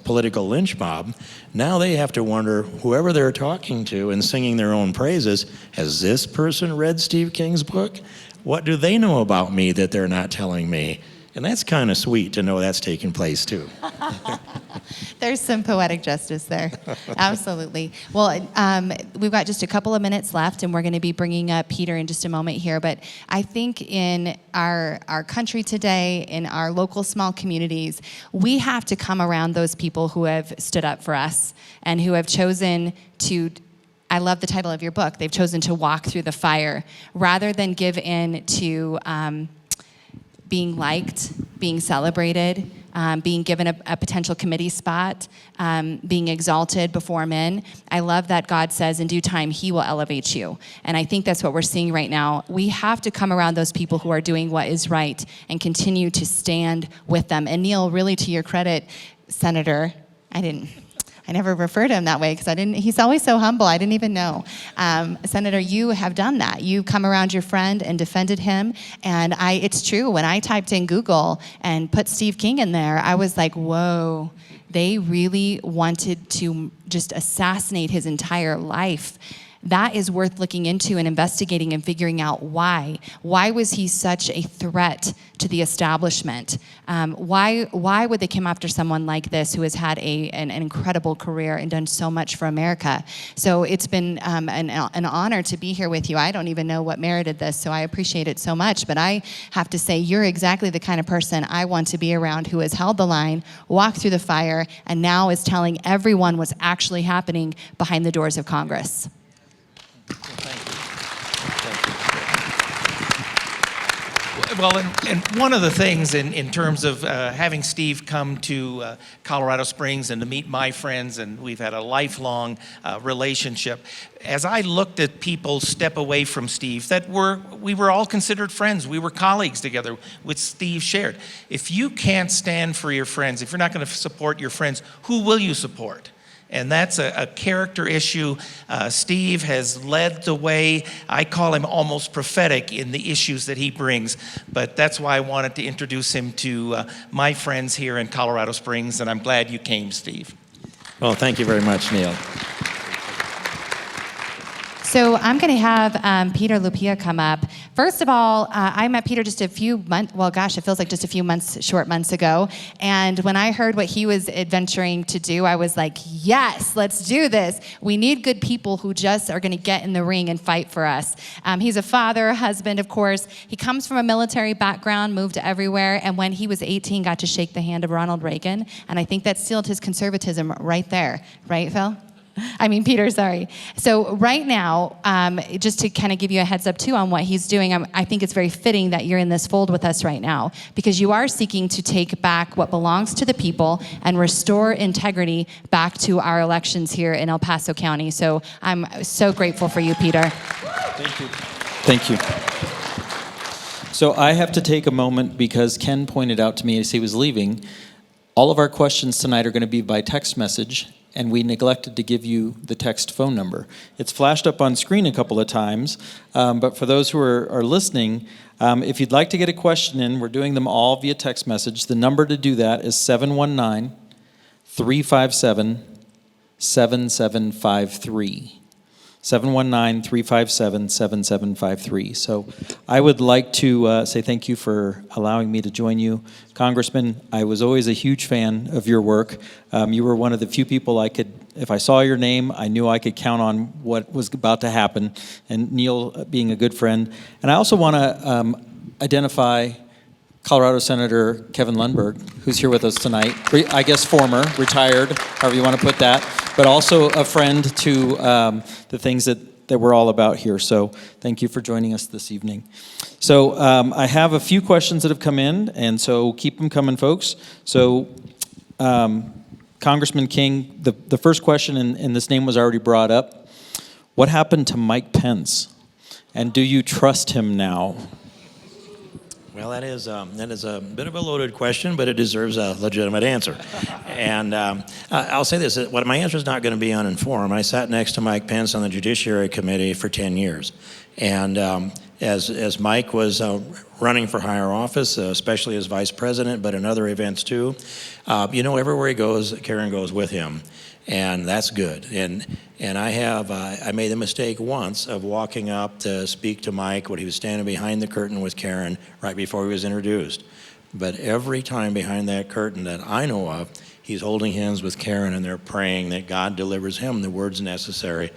political lynch mob, now they have to wonder, whoever they're talking to and singing their own praises, has this person read Steve King's book? What do they know about me that they're not telling me? And that's kind of sweet to know that's taking place too. There's some poetic justice there. Absolutely. Well, we've got just a couple of minutes left, and we're going to be bringing up Peter in just a moment here. But I think in our country today, in our local small communities, we have to come around those people who have stood up for us and who have chosen to, I love the title of your book, they've chosen to walk through the fire rather than give in to being liked, being celebrated, being given a potential committee spot, being exalted before men. I love that God says in due time, he will elevate you. And I think that's what we're seeing right now. We have to come around those people who are doing what is right and continue to stand with them. And Neal, really to your credit, Senator, I never refer to him that way because he's always so humble. I didn't even know. Senator, you have done that. You come around your friend and defended him. And it's true, when I typed in Google and put Steve King in there, I was like, whoa, they really wanted to just assassinate his entire life. That is worth looking into and investigating and figuring out why. Why was he such a threat to the establishment? Why would they come after someone like this who has had an incredible career and done so much for America? So it's been an honor to be here with you. I don't even know what merited this, so I appreciate it so much. But I have to say, you're exactly the kind of person I want to be around, who has held the line, walked through the fire, and now is telling everyone what's actually happening behind the doors of Congress. Well, and one of the things in terms of having Steve come to Colorado Springs and to meet my friends, and we've had a lifelong relationship, as I looked at people step away from Steve, we were all considered friends. We were colleagues together, which Steve shared. If you can't stand for your friends, if you're not going to support your friends, who will you support? And that's a character issue. Steve has led the way. I call him almost prophetic in the issues that he brings. But that's why I wanted to introduce him to my friends here in Colorado Springs, and I'm glad you came, Steve. Well, thank you very much, Neal. So I'm going to have Peter Lupia come up. First of all, I met Peter just a few months, well, gosh, it feels like just a few short months ago. And when I heard what he was adventuring to do, I was like, yes, let's do this. We need good people who just are going to get in the ring and fight for us. He's a father, a husband, of course. He comes from a military background, moved everywhere, and when he was 18, got to shake the hand of Ronald Reagan. And I think that sealed his conservatism right there. Right, Phil? Peter, sorry. So right now, just to kind of give you a heads up too on what he's doing, I think it's very fitting that you're in this fold with us right now, because you are seeking to take back what belongs to the people and restore integrity back to our elections here in El Paso County. So I'm so grateful for you, Peter. Thank you. Thank you. So I have to take a moment because Ken pointed out to me as he was leaving, all of our questions tonight are going to be by text message, and we neglected to give you the text phone number. It's flashed up on screen a couple of times, but for those who are listening, if you'd like to get a question in, we're doing them all via text message. The number to do that is 719-357-7753. 719-357-7753. So I would like to say thank you for allowing me to join you. Congressman, I was always a huge fan of your work. You were one of the few people I could, if I saw your name, I knew I could count on what was about to happen, and Neal being a good friend. And I also want to identify Colorado Senator Kevin Lundberg, who's here with us tonight. I guess former, retired, however you want to put that, but also a friend to the things that we're all about here. So thank you for joining us this evening. So I have a few questions that have come in, and so keep them coming, folks. So Congressman King, the first question, and this name was already brought up, what happened to Mike Pence? And do you trust him now? Well, that is a bit of a loaded question, but it deserves a legitimate answer. And I'll say this, what my answer is not going to be uninformed. I sat next to Mike Pence on the Judiciary Committee for 10 years. And as Mike was running for higher office, especially as vice president, but in other events too, everywhere he goes, Karen goes with him. And that's good. And I made the mistake once of walking up to speak to Mike when he was standing behind the curtain with Karen right before he was introduced. But every time behind that curtain that I know of, he's holding hands with Karen and they're praying that God delivers him the words necessary.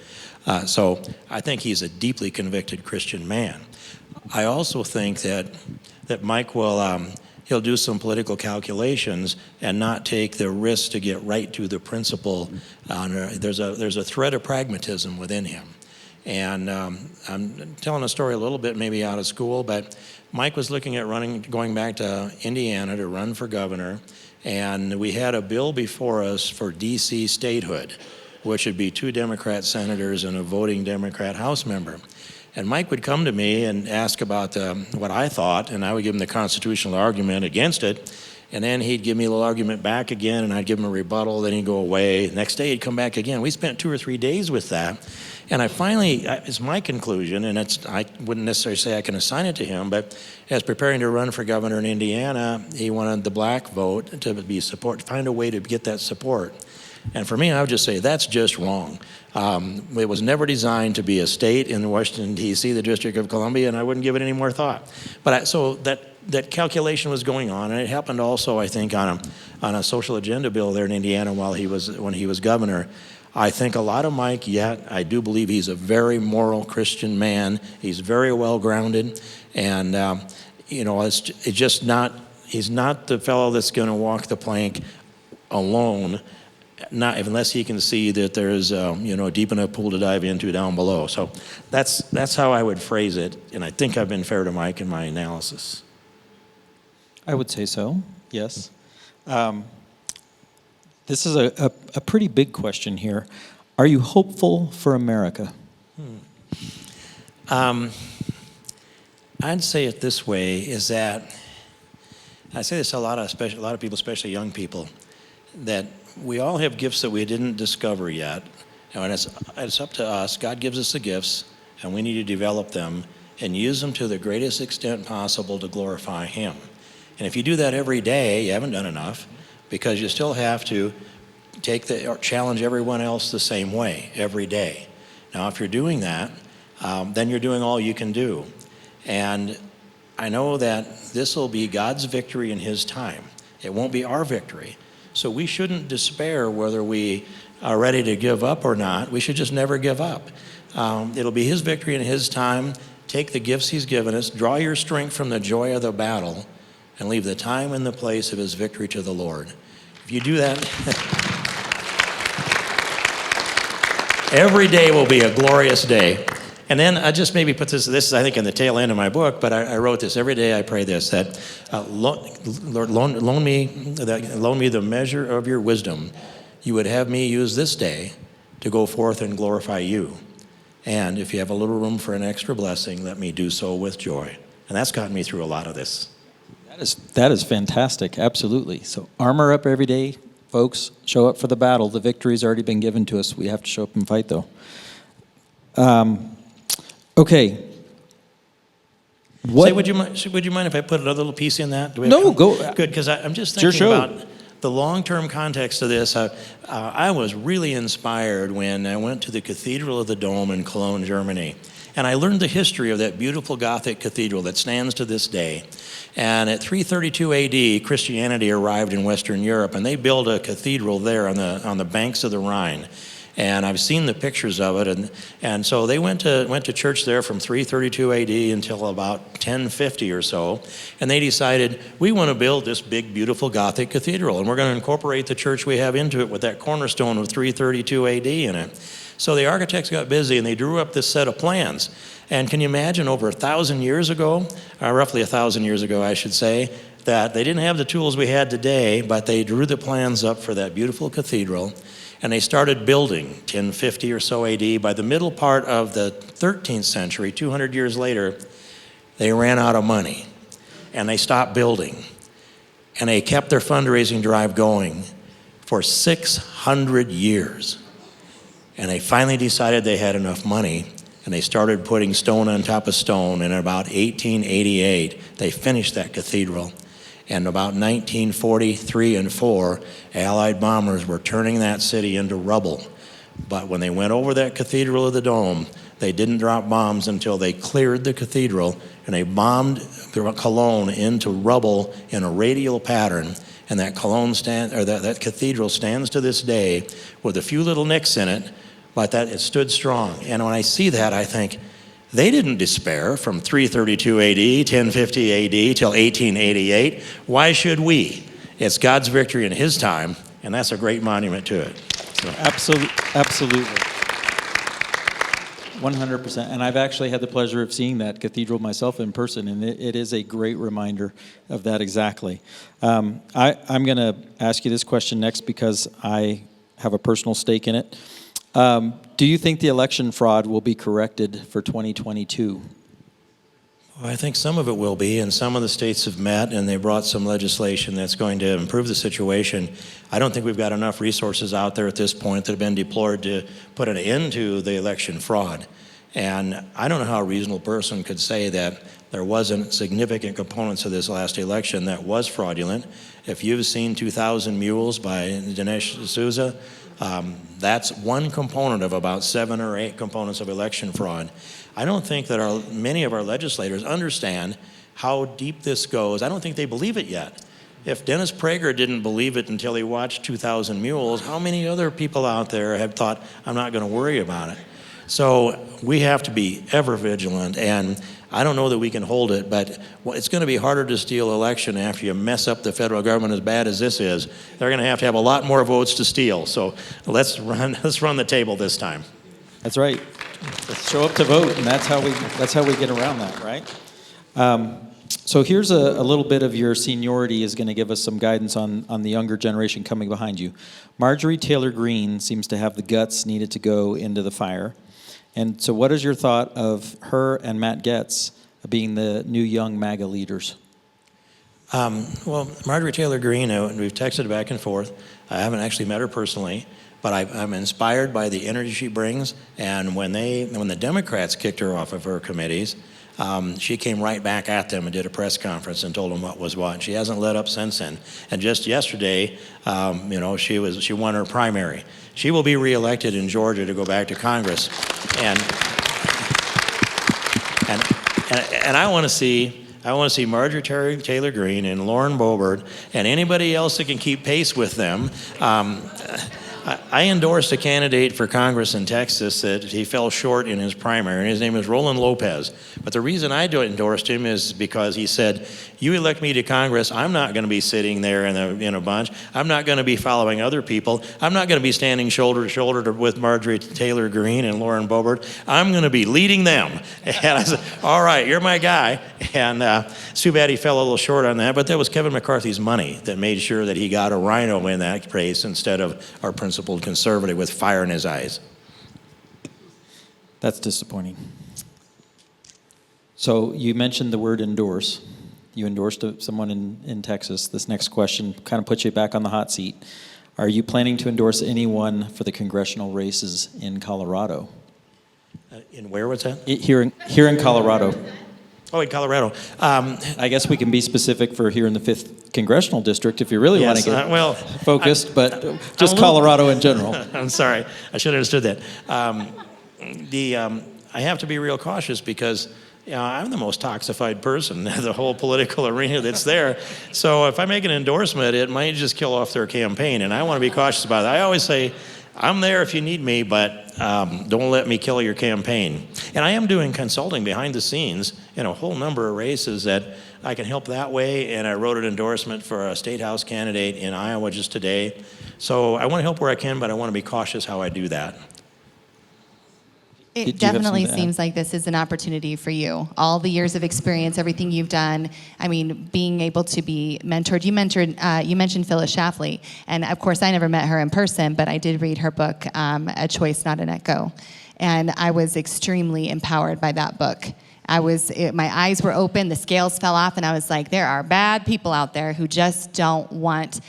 So I think he's a deeply convicted Christian man. I also think that Mike will he'll do some political calculations and not take the risk to get right to the principle. There's a thread of pragmatism within him. And I'm telling a story a little bit maybe out of school, but Mike was looking at going back to Indiana to run for governor, and we had a bill before us for D.C. statehood, which would be 2 Democrat senators and a voting Democrat House member. And Mike would come to me and ask about what I thought, and I would give him the constitutional argument against it, and then he'd give me a little argument back again, and I'd give him a rebuttal, then he'd go away. Next day he'd come back again. We spent 2 or 3 days with that, and it's my conclusion, and I wouldn't necessarily say I can assign it to him, but as preparing to run for governor in Indiana, he wanted the black vote to be find a way to get that support. And for me, I would just say that's just wrong. It was never designed to be a state in Washington, D.C., the District of Columbia, and I wouldn't give it any more thought. But so that calculation was going on, and it happened also, I think, on a social agenda bill there in Indiana when he was governor. I think a lot of Mike, yet I do believe he's a very moral Christian man. He's very well grounded, and it's just not. He's not the fellow that's going to walk the plank alone. Not unless he can see that there's a deep enough pool to dive into down below. So that's how I would phrase it, and I think I've been fair to Mike in my analysis. I would say so, yes. This is a pretty big question here. Are you hopeful for America? I'd say it this way, is that, I say this to a lot of people, especially young people, that we all have gifts that we didn't discover yet, and it's up to us. God gives us the gifts, and we need to develop them and use them to the greatest extent possible to glorify Him. And if you do that every day, you haven't done enough, because you still have to challenge everyone else the same way every day. Now, if you're doing that, then you're doing all you can do. And I know that this will be God's victory in His time. It won't be our victory. So we shouldn't despair whether we are ready to give up or not. We should just never give up. It'll be His victory in His time. Take the gifts He's given us, draw your strength from the joy of the battle, and leave the time and the place of His victory to the Lord. If you do that, every day will be a glorious day. And then I just maybe put this is I think in the tail end of my book, but I wrote this. Every day I pray this, that Lord, loan me the measure of your wisdom. You would have me use this day to go forth and glorify you. And if you have a little room for an extra blessing, let me do so with joy. And that's gotten me through a lot of this. That is fantastic, absolutely. So armor up every day, folks. Show up for the battle. The victory's already been given to us. We have to show up and fight, though. Okay. Say, would you mind if I put another little piece in that? No, go. Good, because I'm just thinking Your show. about the long-term context of this. I was really inspired when I went to the Cathedral of the Dome in Cologne, Germany. And I learned the history of that beautiful Gothic cathedral that stands to this day. And at 332 AD, Christianity arrived in Western Europe, and they built a cathedral there on the banks of the Rhine. And I've seen the pictures of it, and so they went to church there from 332 AD until about 1050 or so, and they decided, we want to build this big, beautiful Gothic cathedral, and we're going to incorporate the church we have into it with that cornerstone of 332 AD in it. So the architects got busy, and they drew up this set of plans. And can you imagine, over 1,000 years ago, roughly 1,000 years ago, I should say, that they didn't have the tools we had today, but they drew the plans up for that beautiful cathedral, and they started building 1050 or so AD. By the middle part of the 13th century, 200 years later, they ran out of money, and they stopped building. And they kept their fundraising drive going for 600 years. And they finally decided they had enough money, and they started putting stone on top of stone. And in about 1888, they finished that cathedral. And about 1943 and 4, Allied bombers were turning that city into rubble. But when they went over that cathedral of the dome, they didn't drop bombs until they cleared the cathedral, and they bombed Cologne into rubble in a radial pattern. And that that cathedral stands to this day with a few little nicks in it, but that it stood strong. And when I see that, I think, they didn't despair from 332 AD, 1050 AD till 1888. Why should we? It's God's victory in his time, and that's a great monument to it. So. Absolutely. 100%. And I've actually had the pleasure of seeing that cathedral myself in person, and it is a great reminder of that exactly. I'm going to ask you this question next because I have a personal stake in it. Do you think the election fraud will be corrected for 2022? Well, I think some of it will be, and some of the states have met, and they brought some legislation that's going to improve the situation. I don't think we've got enough resources out there at this point that have been deployed to put an end to the election fraud. And I don't know how a reasonable person could say that there wasn't significant components of this last election that was fraudulent. If you've seen 2,000 Mules by Dinesh D'Souza, that's one component of about 7 or 8 components of election fraud. I don't think that many of our legislators understand how deep this goes. I don't think they believe it yet. If Dennis Prager didn't believe it until he watched 2,000 Mules, how many other people out there have thought, I'm not going to worry about it? So we have to be ever vigilant, and I don't know that we can hold it, but it's going to be harder to steal an election after you mess up the federal government as bad as this is. They're going to have a lot more votes to steal. So let's run the table this time. That's right. Show up to vote, and that's how we get around that, right? So here's a little bit of your seniority is going to give us some guidance on the younger generation coming behind you. Marjorie Taylor Greene seems to have the guts needed to go into the fire. And so what is your thought of her and Matt Gaetz being the new young MAGA leaders? Well, Marjorie Taylor Greene, we've texted back and forth. I haven't actually met her personally, but I'm inspired by the energy she brings. And when the Democrats kicked her off of her committees, she came right back at them and did a press conference and told them what was what. She hasn't let up since then. And just yesterday, she won her primary. She will be reelected in Georgia to go back to Congress, and I want to see Marjorie Taylor Greene and Lauren Boebert and anybody else that can keep pace with them. I endorsed a candidate for Congress in Texas that he fell short in his primary, and his name is Roland Lopez. But the reason I endorsed him is because he said, you elect me to Congress, I'm not going to be sitting there in a bunch. I'm not going to be following other people. I'm not going to be standing shoulder to shoulder with Marjorie Taylor Greene and Lauren Boebert. I'm going to be leading them. And I said, all right, you're my guy. And it's too bad he fell a little short on that, but that was Kevin McCarthy's money that made sure that he got a rhino in that race instead of our principled conservative with fire in his eyes. That's disappointing. So you mentioned the word endorse. You endorsed someone in Texas. This next question kind of puts you back on the hot seat. Are you planning to endorse anyone for the congressional races in Colorado? In where was that? Here in Colorado. Oh, in Colorado. I guess we can be specific for here in the 5th Congressional District if you really want to get focused, but just Colorado in general. I'm sorry. I should have understood that. I have to be real cautious because I'm the most toxified person in the whole political arena that's there. So if I make an endorsement, it might just kill off their campaign, and I want to be cautious about it. I always say, I'm there if you need me, but don't let me kill your campaign. And I am doing consulting behind the scenes in a whole number of races that I can help that way, and I wrote an endorsement for a state house candidate in Iowa just today. So I want to help where I can, but I want to be cautious how I do that. It Do you have definitely something to add? seems like this is an opportunity for you. All the years of experience, everything you've done. I mean, being able to be mentored. You mentioned Phyllis Schlafly, and of course, I never met her in person, but I did read her book, A Choice, Not an Echo, and I was extremely empowered by that book. My eyes were open, the scales fell off, and I was like, there are bad people out there who just don't want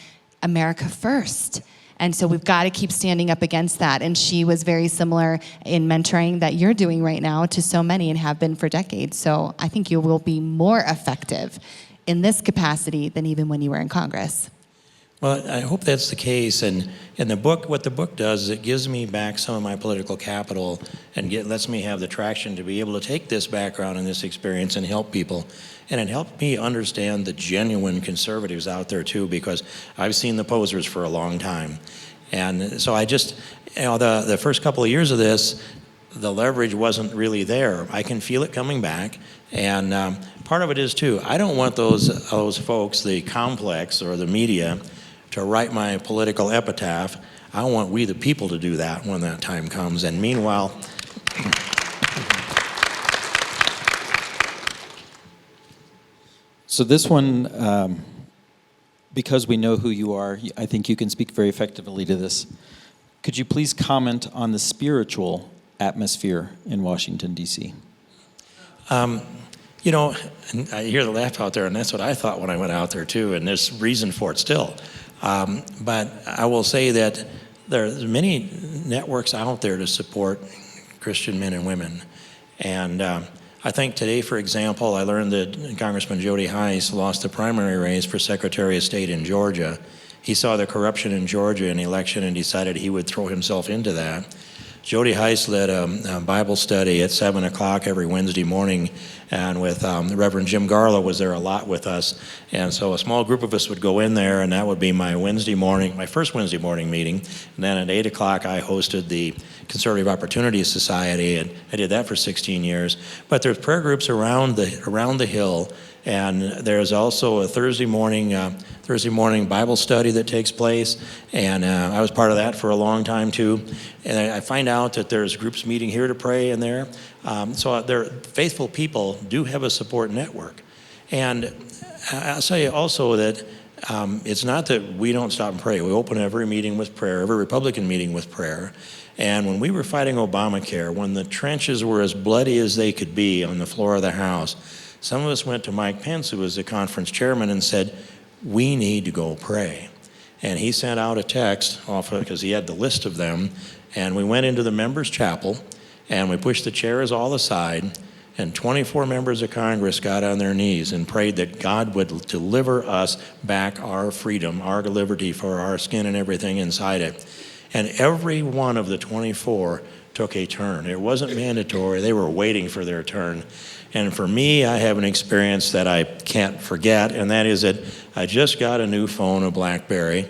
America first. And so we've got to keep standing up against that. And she was very similar in mentoring that you're doing right now to so many and have been for decades. So I think you will be more effective in this capacity than even when you were in Congress. Well, I hope that's the case. And in the book, what the book does is it gives me back some of my political capital and lets me have the traction to be able to take this background and this experience and help people. And it helped me understand the genuine conservatives out there too, because I've seen the posers for a long time. And so I just, the first couple of years of this, the leverage wasn't really there. I can feel it coming back. And part of it is too, I don't want those folks, the complex or the media, to write my political epitaph. I want we the people to do that when that time comes. And meanwhile, So this one, because we know who you are, I think you can speak very effectively to this. Could you please comment on the spiritual atmosphere in Washington, D.C.? You know, and I hear the laugh out there, and that's what I thought when I went out there too, and there's reason for it still. But I will say that there's many networks out there to support Christian men and women. And I think today, for example, I learned that Congressman Jody Hice lost the primary race for Secretary of State in Georgia. He saw the corruption in Georgia in the election and decided he would throw himself into that. Jody Hice led a Bible study at 7 o'clock every Wednesday morning, and with the Reverend Jim Garlow was there a lot with us. And so a small group of us would go in there, and that would be my first Wednesday morning meeting. And then at 8 o'clock, I hosted the Conservative Opportunity Society, and I did that for 16 years. But there's prayer groups around the Hill, and there's also a Thursday morning Bible study that takes place, and I was part of that for a long time too. And I find out that there's groups meeting here to pray in there. So faithful people do have a support network. And I'll tell you also that it's not that we don't stop and pray. We open every meeting with prayer, every Republican meeting with prayer. And when we were fighting Obamacare, when the trenches were as bloody as they could be on the floor of the House, some of us went to Mike Pence, who was the conference chairman, and said, we need to go pray. And he sent out a text because he had the list of them, and we went into the members' chapel, and we pushed the chairs all aside, and 24 members of Congress got on their knees and prayed that God would deliver us back our freedom, our liberty for our skin and everything inside it. And every one of the 24 took a turn. It wasn't mandatory. They were waiting for their turn. And for me, I have an experience that I can't forget, and that is that I just got a new phone, a BlackBerry,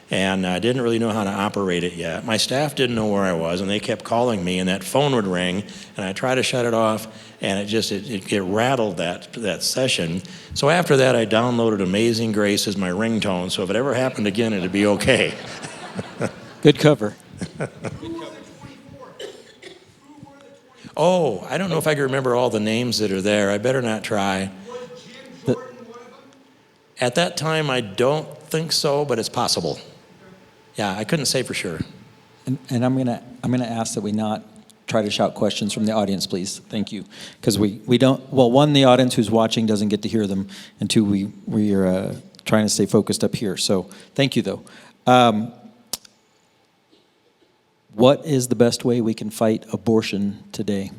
and I didn't really know how to operate it yet. My staff didn't know where I was, and they kept calling me, and that phone would ring, and I tried to shut it off, and it rattled that session. So after that, I downloaded Amazing Grace as my ringtone, so if it ever happened again, it'd be okay. Good cover. Oh, I don't know if I can remember all the names that are there. I better not try. At that time, I don't think so, but it's possible. Yeah, I couldn't say for sure. And I'm gonna ask that we not try to shout questions from the audience, please. Thank you, because we don't. Well, one, the audience who's watching doesn't get to hear them, and two, we are trying to stay focused up here. So thank you, though. What is the best way we can fight abortion today?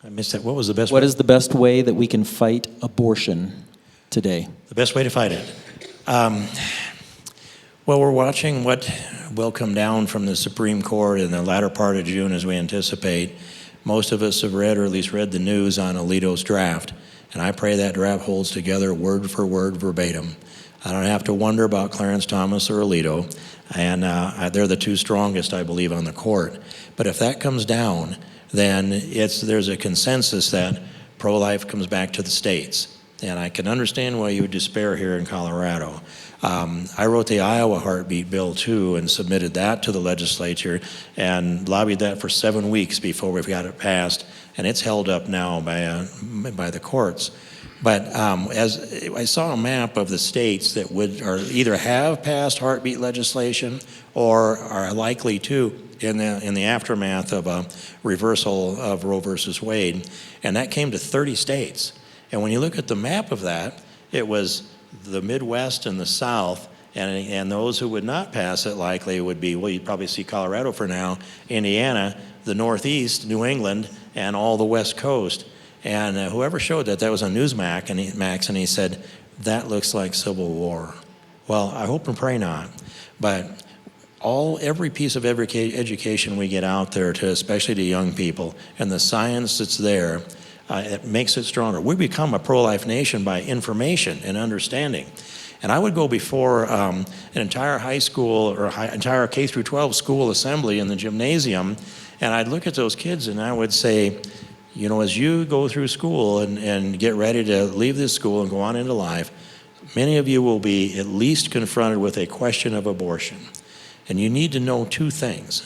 I missed that. What was the best way? What is the best way that we can fight abortion today? The best way to fight it? Well, we're watching what will come down from the Supreme Court in the latter part of June as we anticipate. Most of us have read, or at least read the news on Alito's draft, and I pray that draft holds together word for word verbatim. I don't have to wonder about Clarence Thomas or Alito, and they're the two strongest, I believe, on the court. But if that comes down, then there's a consensus that pro-life comes back to the states. And I can understand why you would despair here in Colorado. I wrote the Iowa heartbeat bill too and submitted that to the legislature and lobbied that for 7 weeks before we got it passed. And it's held up now by the courts. But as I saw a map of the states that would or either have passed heartbeat legislation or are likely to in the aftermath of a reversal of Roe versus Wade, and that came to 30 states. And when you look at the map of that, it was the Midwest and the South, and those who would not pass it likely would be, well, you'd probably see Colorado for now, Indiana, the Northeast, New England, and all the West Coast. And whoever showed that was on Newsmax, and he said, that looks like civil war. Well, I hope and pray not. But every piece of education we get out there, especially to young people, and the science that's there, it makes it stronger. We become a pro-life nation by information and understanding. And I would go before an entire high school or entire K through 12 school assembly in the gymnasium, and I'd look at those kids and I would say, you know, as you go through school and get ready to leave this school and go on into life, many of you will be at least confronted with a question of abortion. And you need to know two things.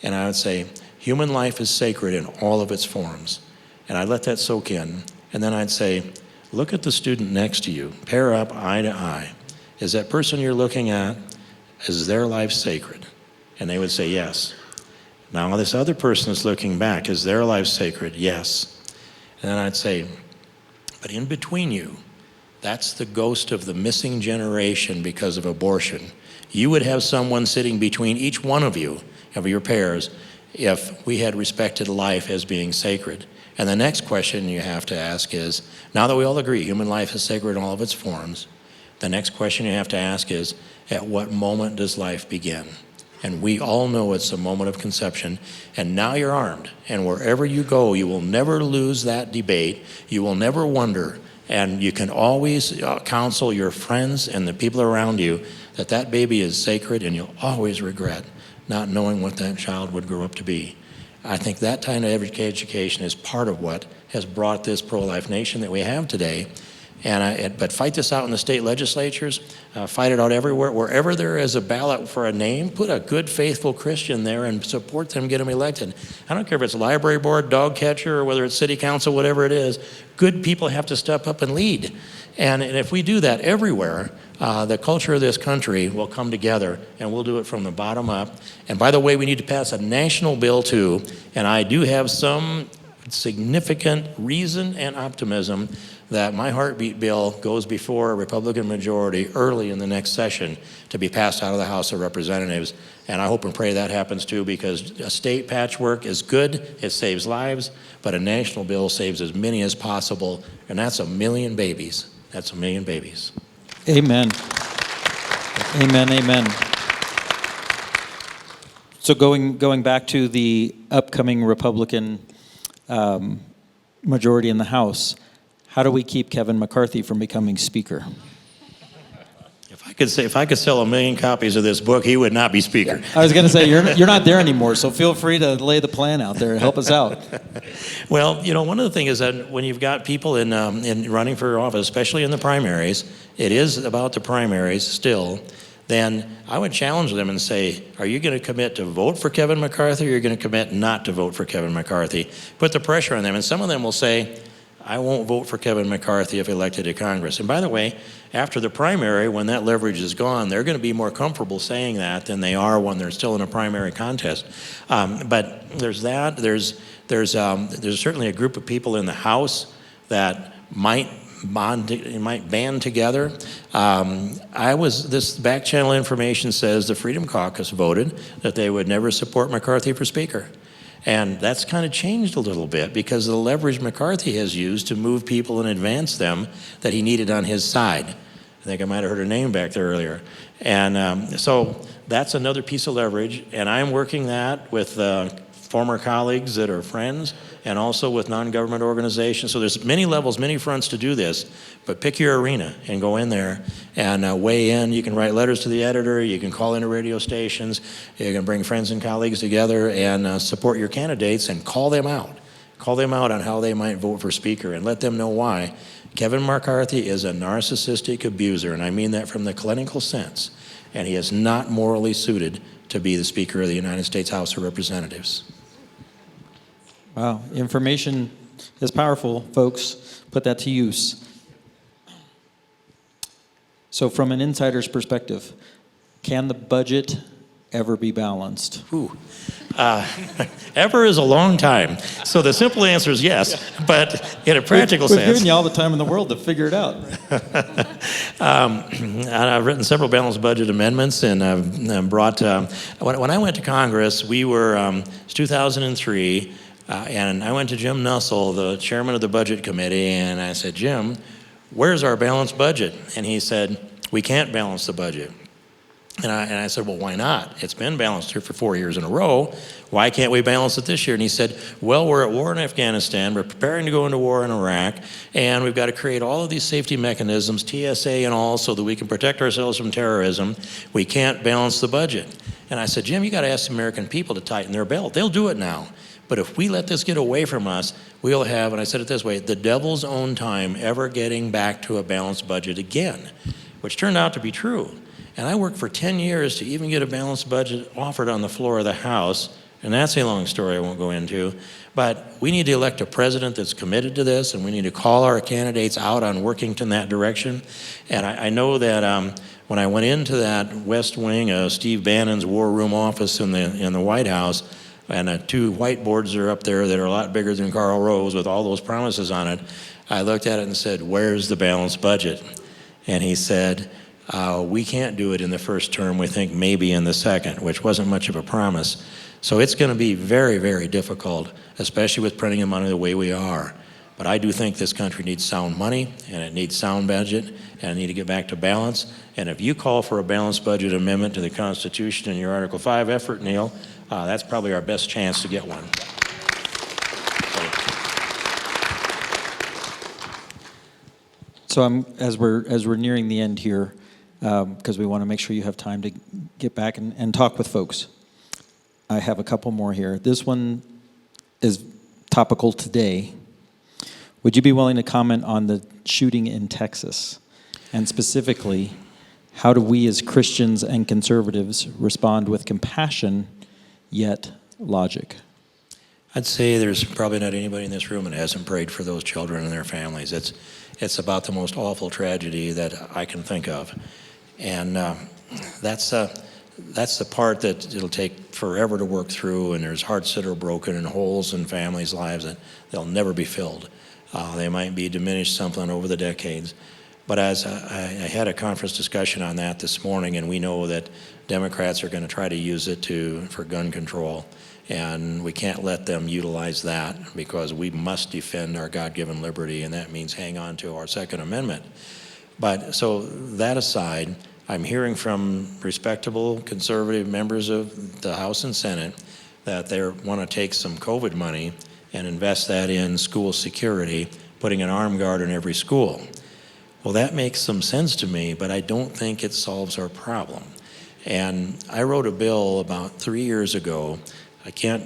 And I would say, human life is sacred in all of its forms. And I'd let that soak in. And then I'd say, look at the student next to you. Pair up eye to eye. Is that person you're looking at, is their life sacred? And they would say yes. Now this other person is looking back. Is their life sacred? Yes. And then I'd say, but in between you, that's the ghost of the missing generation because of abortion. You would have someone sitting between each one of you, of your pairs, if we had respected life as being sacred. And the next question you have to ask is, now that we all agree human life is sacred in all of its forms, the next question you have to ask is, at what moment does life begin? And we all know it's a moment of conception, and now you're armed, and wherever you go, you will never lose that debate, you will never wonder, and you can always counsel your friends and the people around you that that baby is sacred, and you'll always regret not knowing what that child would grow up to be. I think that kind of education is part of what has brought this pro-life nation that we have today. But fight this out in the state legislatures, fight it out everywhere. Wherever there is a ballot for a name, put a good, faithful Christian there and support them, get them elected. I don't care if it's library board, dog catcher, or whether it's city council, whatever it is. Good people have to step up and lead. And if we do that everywhere, the culture of this country will come together, and we'll do it from the bottom up. And by the way, we need to pass a national bill too, and I do have some significant reason and optimism that my heartbeat bill goes before a Republican majority early in the next session to be passed out of the House of Representatives. And I hope and pray that happens too, because a state patchwork is good, it saves lives, but a national bill saves as many as possible, and that's 1 million babies. That's 1 million babies. Amen. Amen, amen. So going back to the upcoming Republican majority in the House, how do we keep Kevin McCarthy from becoming Speaker? If I could sell 1 million copies of this book, he would not be Speaker. I was going to say, you're not there anymore, so feel free to lay the plan out there and help us out. Well, you know, one of the things is that when you've got people in running for office, especially in the primaries, it is about the primaries still, then I would challenge them and say, are you going to commit to vote for Kevin McCarthy, or are you going to commit not to vote for Kevin McCarthy? Put the pressure on them, and some of them will say, I won't vote for Kevin McCarthy if elected to Congress. And by the way, after the primary, when that leverage is gone, they're going to be more comfortable saying that than they are when they're still in a primary contest. But there's that. There's certainly a group of people in the House that might band together. This back channel information says the Freedom Caucus voted that they would never support McCarthy for Speaker. And that's kind of changed a little bit because of the leverage McCarthy has used to move people and advance them that he needed on his side. I think I might have heard her name back there earlier. And so that's another piece of leverage. And I'm working that with former colleagues that are friends and also with non-government organizations. So there's many levels, many fronts to do this, but pick your arena and go in there and weigh in. You can write letters to the editor, you can call into radio stations, you can bring friends and colleagues together and support your candidates and call them out. Call them out on how they might vote for Speaker and let them know why. Kevin McCarthy is a narcissistic abuser, and I mean that from the clinical sense, and he is not morally suited to be the Speaker of the United States House of Representatives. Wow, information is powerful, folks. Put that to use. So from an insider's perspective, can the budget ever be balanced? Ever is a long time. So the simple answer is yes, but in a practical We've sense. given you all the time in the world to figure it out. I've written several balanced budget amendments, and I've brought, when I went to Congress, it was 2003, and I went to Jim Nussel, the chairman of the Budget Committee, and I said, Jim, where's our balanced budget? And he said, we can't balance the budget. And I said, well, why not? It's been balanced here for 4 years in a row. Why can't we balance it this year? And he said, well, we're at war in Afghanistan. We're preparing to go into war in Iraq. And we've got to create all of these safety mechanisms, TSA and all, so that we can protect ourselves from terrorism. We can't balance the budget. And I said, Jim, you got to ask the American people to tighten their belt. They'll do it now. But if we let this get away from us, we'll have, and I said it this way, the devil's own time ever getting back to a balanced budget again, which turned out to be true. And I worked for 10 years to even get a balanced budget offered on the floor of the House, and that's a long story I won't go into. But we need to elect a president that's committed to this, and we need to call our candidates out on working in that direction. And I know that when I went into that West Wing of Steve Bannon's War Room office in the White House, and 2 whiteboards are up there that are a lot bigger than Karl Rove with all those promises on it, I looked at it and said, where's the balanced budget? And he said, we can't do it in the first term, we think maybe in the second, which wasn't much of a promise. So it's going to be very, very difficult, especially with printing the money the way we are. But I do think this country needs sound money, and it needs sound budget, and it needs to get back to balance. And if you call for a balanced budget amendment to the Constitution in your Article 5 effort, Neal, that's probably our best chance to get one. So as we're nearing the end here, because we want to make sure you have time to get back and talk with folks. I have a couple more here. This one is topical today. Would you be willing to comment on the shooting in Texas? And specifically, how do we as Christians and conservatives respond with compassion, yet logic? I'd say there's probably not anybody in this room that hasn't prayed for those children and their families. It's about the most awful tragedy that I can think of. And that's the part that it'll take forever to work through, and there's hearts that are broken and holes in families' lives that they'll never be filled. They might be diminished something over the decades. But as I had a conference discussion on that this morning, and we know that Democrats are going to try to use it for gun control, and we can't let them utilize that because we must defend our God-given liberty, and that means hang on to our Second Amendment. But so that aside, I'm hearing from respectable conservative members of the House and Senate that they want to take some COVID money and invest that in school security, putting an armed guard in every school. Well, that makes some sense to me, but I don't think it solves our problem. And I wrote a bill about 3 years ago. I can't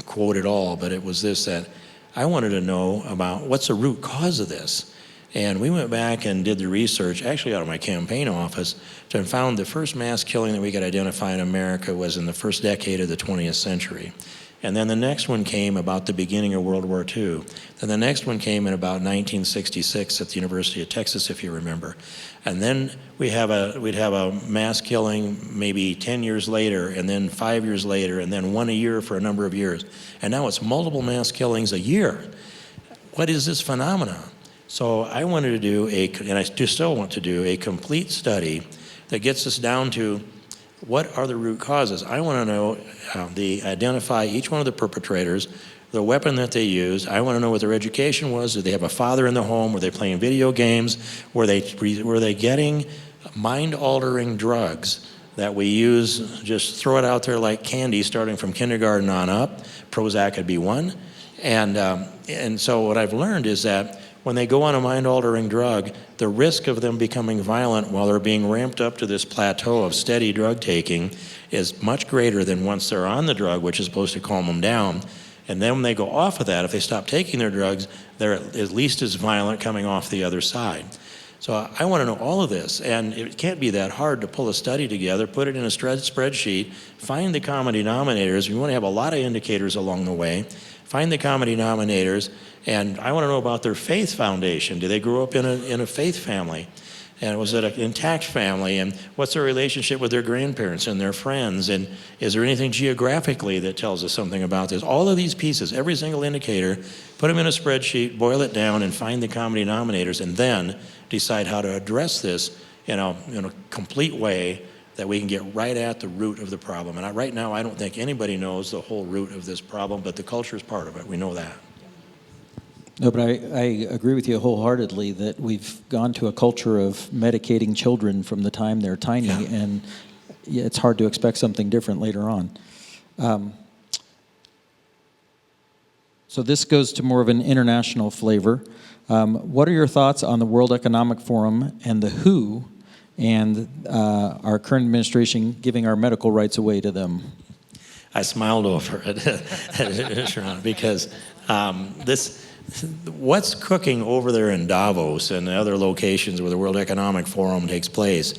quote it all, but it was this, that I wanted to know about what's the root cause of this. And we went back and did the research, actually out of my campaign office, and found the first mass killing that we could identify in America was in the first decade of the 20th century. And then the next one came about the beginning of World War II. Then the next one came in about 1966 at the University of Texas, if you remember. And then we'd have a mass killing maybe 10 years later, and then 5 years later, and then one a year for a number of years. And now it's multiple mass killings a year. What is this phenomenon? So I wanted to do and I still want to do, a complete study that gets us down to what are the root causes. I want to know, identify each one of the perpetrators, the weapon that they used. I want to know what their education was. Did they have a father in the home? Were they playing video games? Were they getting mind-altering drugs that we use, just throw it out there like candy, starting from kindergarten on up? Prozac could be one. And so what I've learned is that when they go on a mind-altering drug, the risk of them becoming violent while they're being ramped up to this plateau of steady drug taking is much greater than once they're on the drug, which is supposed to calm them down. And then when they go off of that, if they stop taking their drugs, they're at least as violent coming off the other side. So I want to know all of this, and it can't be that hard to pull a study together, put it in a spreadsheet, find the common denominators. We want to have a lot of indicators along the way. Find the common denominators, and I want to know about their faith foundation. Do they grow up in a faith family? And was it an intact family? And what's their relationship with their grandparents and their friends? And is there anything geographically that tells us something about this? All of these pieces, every single indicator, put them in a spreadsheet, boil it down, and find the common denominators, and then decide how to address this in a complete way that we can get right at the root of the problem. And right now, I don't think anybody knows the whole root of this problem, but the culture is part of it. We know that. No, but I agree with you wholeheartedly that we've gone to a culture of medicating children from the time they're tiny, and it's hard to expect something different later on. So this goes to more of an international flavor. What are your thoughts on the World Economic Forum and the WHO and our current administration giving our medical rights away to them? I smiled over it, Sherronna, because what's cooking over there in Davos and other locations where the World Economic Forum takes place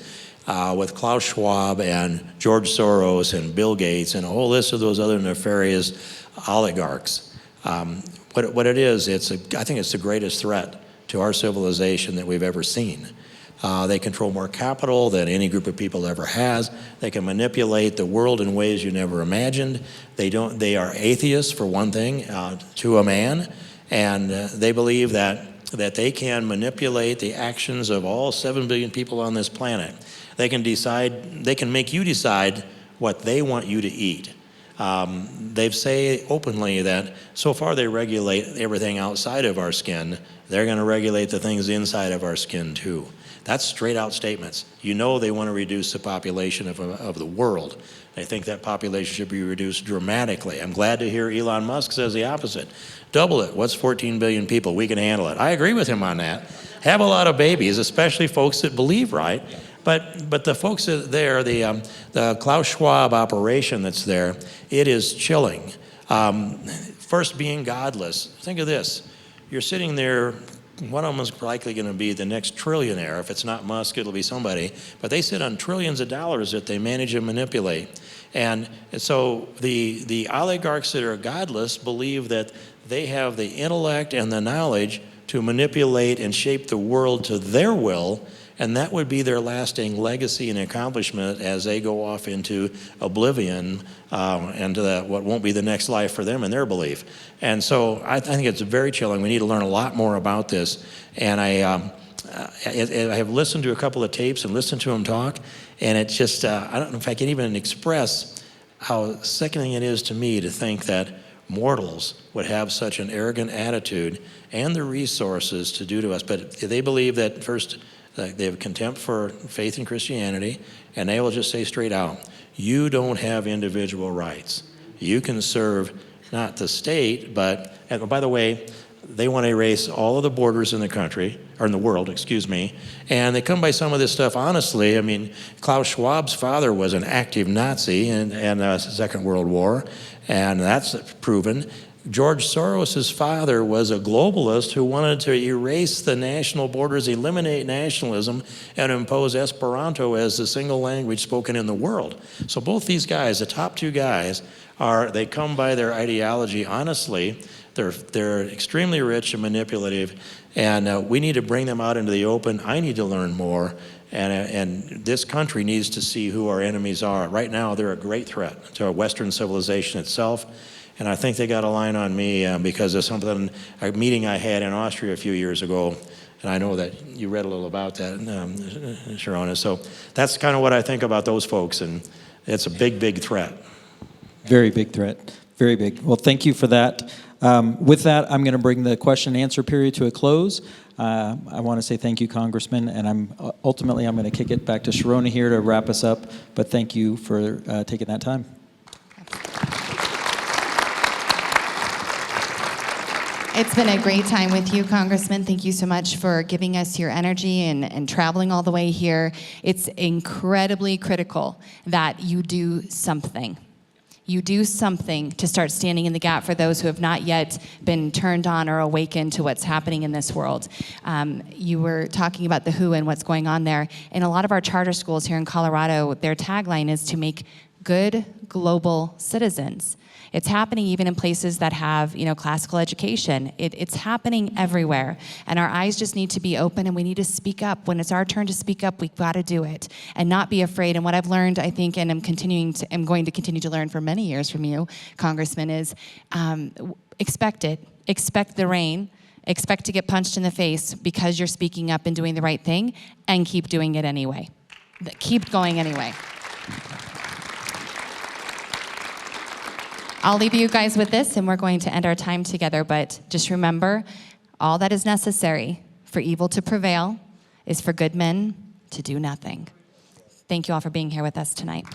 with Klaus Schwab and George Soros and Bill Gates and a whole list of those other nefarious oligarchs. What it is, I think it's the greatest threat to our civilization that we've ever seen. They control more capital than any group of people ever has. They can manipulate the world in ways you never imagined. They are atheists, for one thing, to a man, and they believe that they can manipulate the actions of all 7 billion people on this planet. They can make you decide what they want you to eat. They say openly that so far they regulate everything outside of our skin. They're going to regulate the things inside of our skin too. That's straight out statements. You know they want to reduce the population of the world. They think that population should be reduced dramatically. I'm glad to hear Elon Musk says the opposite. Double it. What's 14 billion people? We can handle it. I agree with him on that. Have a lot of babies, especially folks that believe right. But the folks there, the Klaus Schwab operation that's there, it is chilling. First, being godless. Think of this. You're sitting there, one of them is likely going to be the next trillionaire. If it's not Musk, it'll be somebody. But they sit on trillions of dollars that they manage and manipulate. And so the oligarchs that are godless believe that they have the intellect and the knowledge to manipulate and shape the world to their will, and that would be their lasting legacy and accomplishment as they go off into oblivion and to what won't be the next life for them in their belief. And so I think it's very chilling. We need to learn a lot more about this. And I have listened to a couple of tapes and listened to them talk, and it's just, I don't know if I can even express how sickening it is to me to think that mortals would have such an arrogant attitude and the resources to do to us. But they believe that first, they have contempt for faith in Christianity, and they will just say straight out, you don't have individual rights. You can serve not the state, but, and by the way, they want to erase all of the borders in the country, or in the world, excuse me, and they come by some of this stuff honestly. I mean, Klaus Schwab's father was an active Nazi in the Second World War, and that's proven. George Soros' father was a globalist who wanted to erase the national borders, eliminate nationalism, and impose Esperanto as the single language spoken in the world. So both these guys, the top two guys, they come by their ideology honestly. They're extremely rich and manipulative, and we need to bring them out into the open. I need to learn more, and this country needs to see who our enemies are. Right now, they're a great threat to our Western civilization itself. And I think they got a line on me because of a meeting I had in Austria a few years ago. And I know that you read a little about that, Sherronna. So that's kind of what I think about those folks. And it's a big, big threat. Very big threat. Very big. Well, thank you for that. With that, I'm going to bring the question and answer period to a close. I want to say thank you, Congressman. And I'm going to kick it back to Sherronna here to wrap us up. But thank you for taking that time. It's been a great time with you, Congressman. Thank you so much for giving us your energy and traveling all the way here. It's incredibly critical that you do something. you do something to start standing in the gap for those who have not yet been turned on or awakened to what's happening in this world. You were talking about the WHO and what's going on there. In a lot of our charter schools here in Colorado, their tagline is to make good global citizens. It's happening even in places that have, classical education. It's happening everywhere. And our eyes just need to be open, and we need to speak up. When it's our turn to speak up, we've got to do it and not be afraid. And what I've learned, I think, and I'm going to continue to learn for many years from you, Congressman, is expect it. Expect the rain. Expect to get punched in the face because you're speaking up and doing the right thing, and keep doing it anyway. Keep going anyway. I'll leave you guys with this, and we're going to end our time together, but just remember, all that is necessary for evil to prevail is for good men to do nothing. Thank you all for being here with us tonight.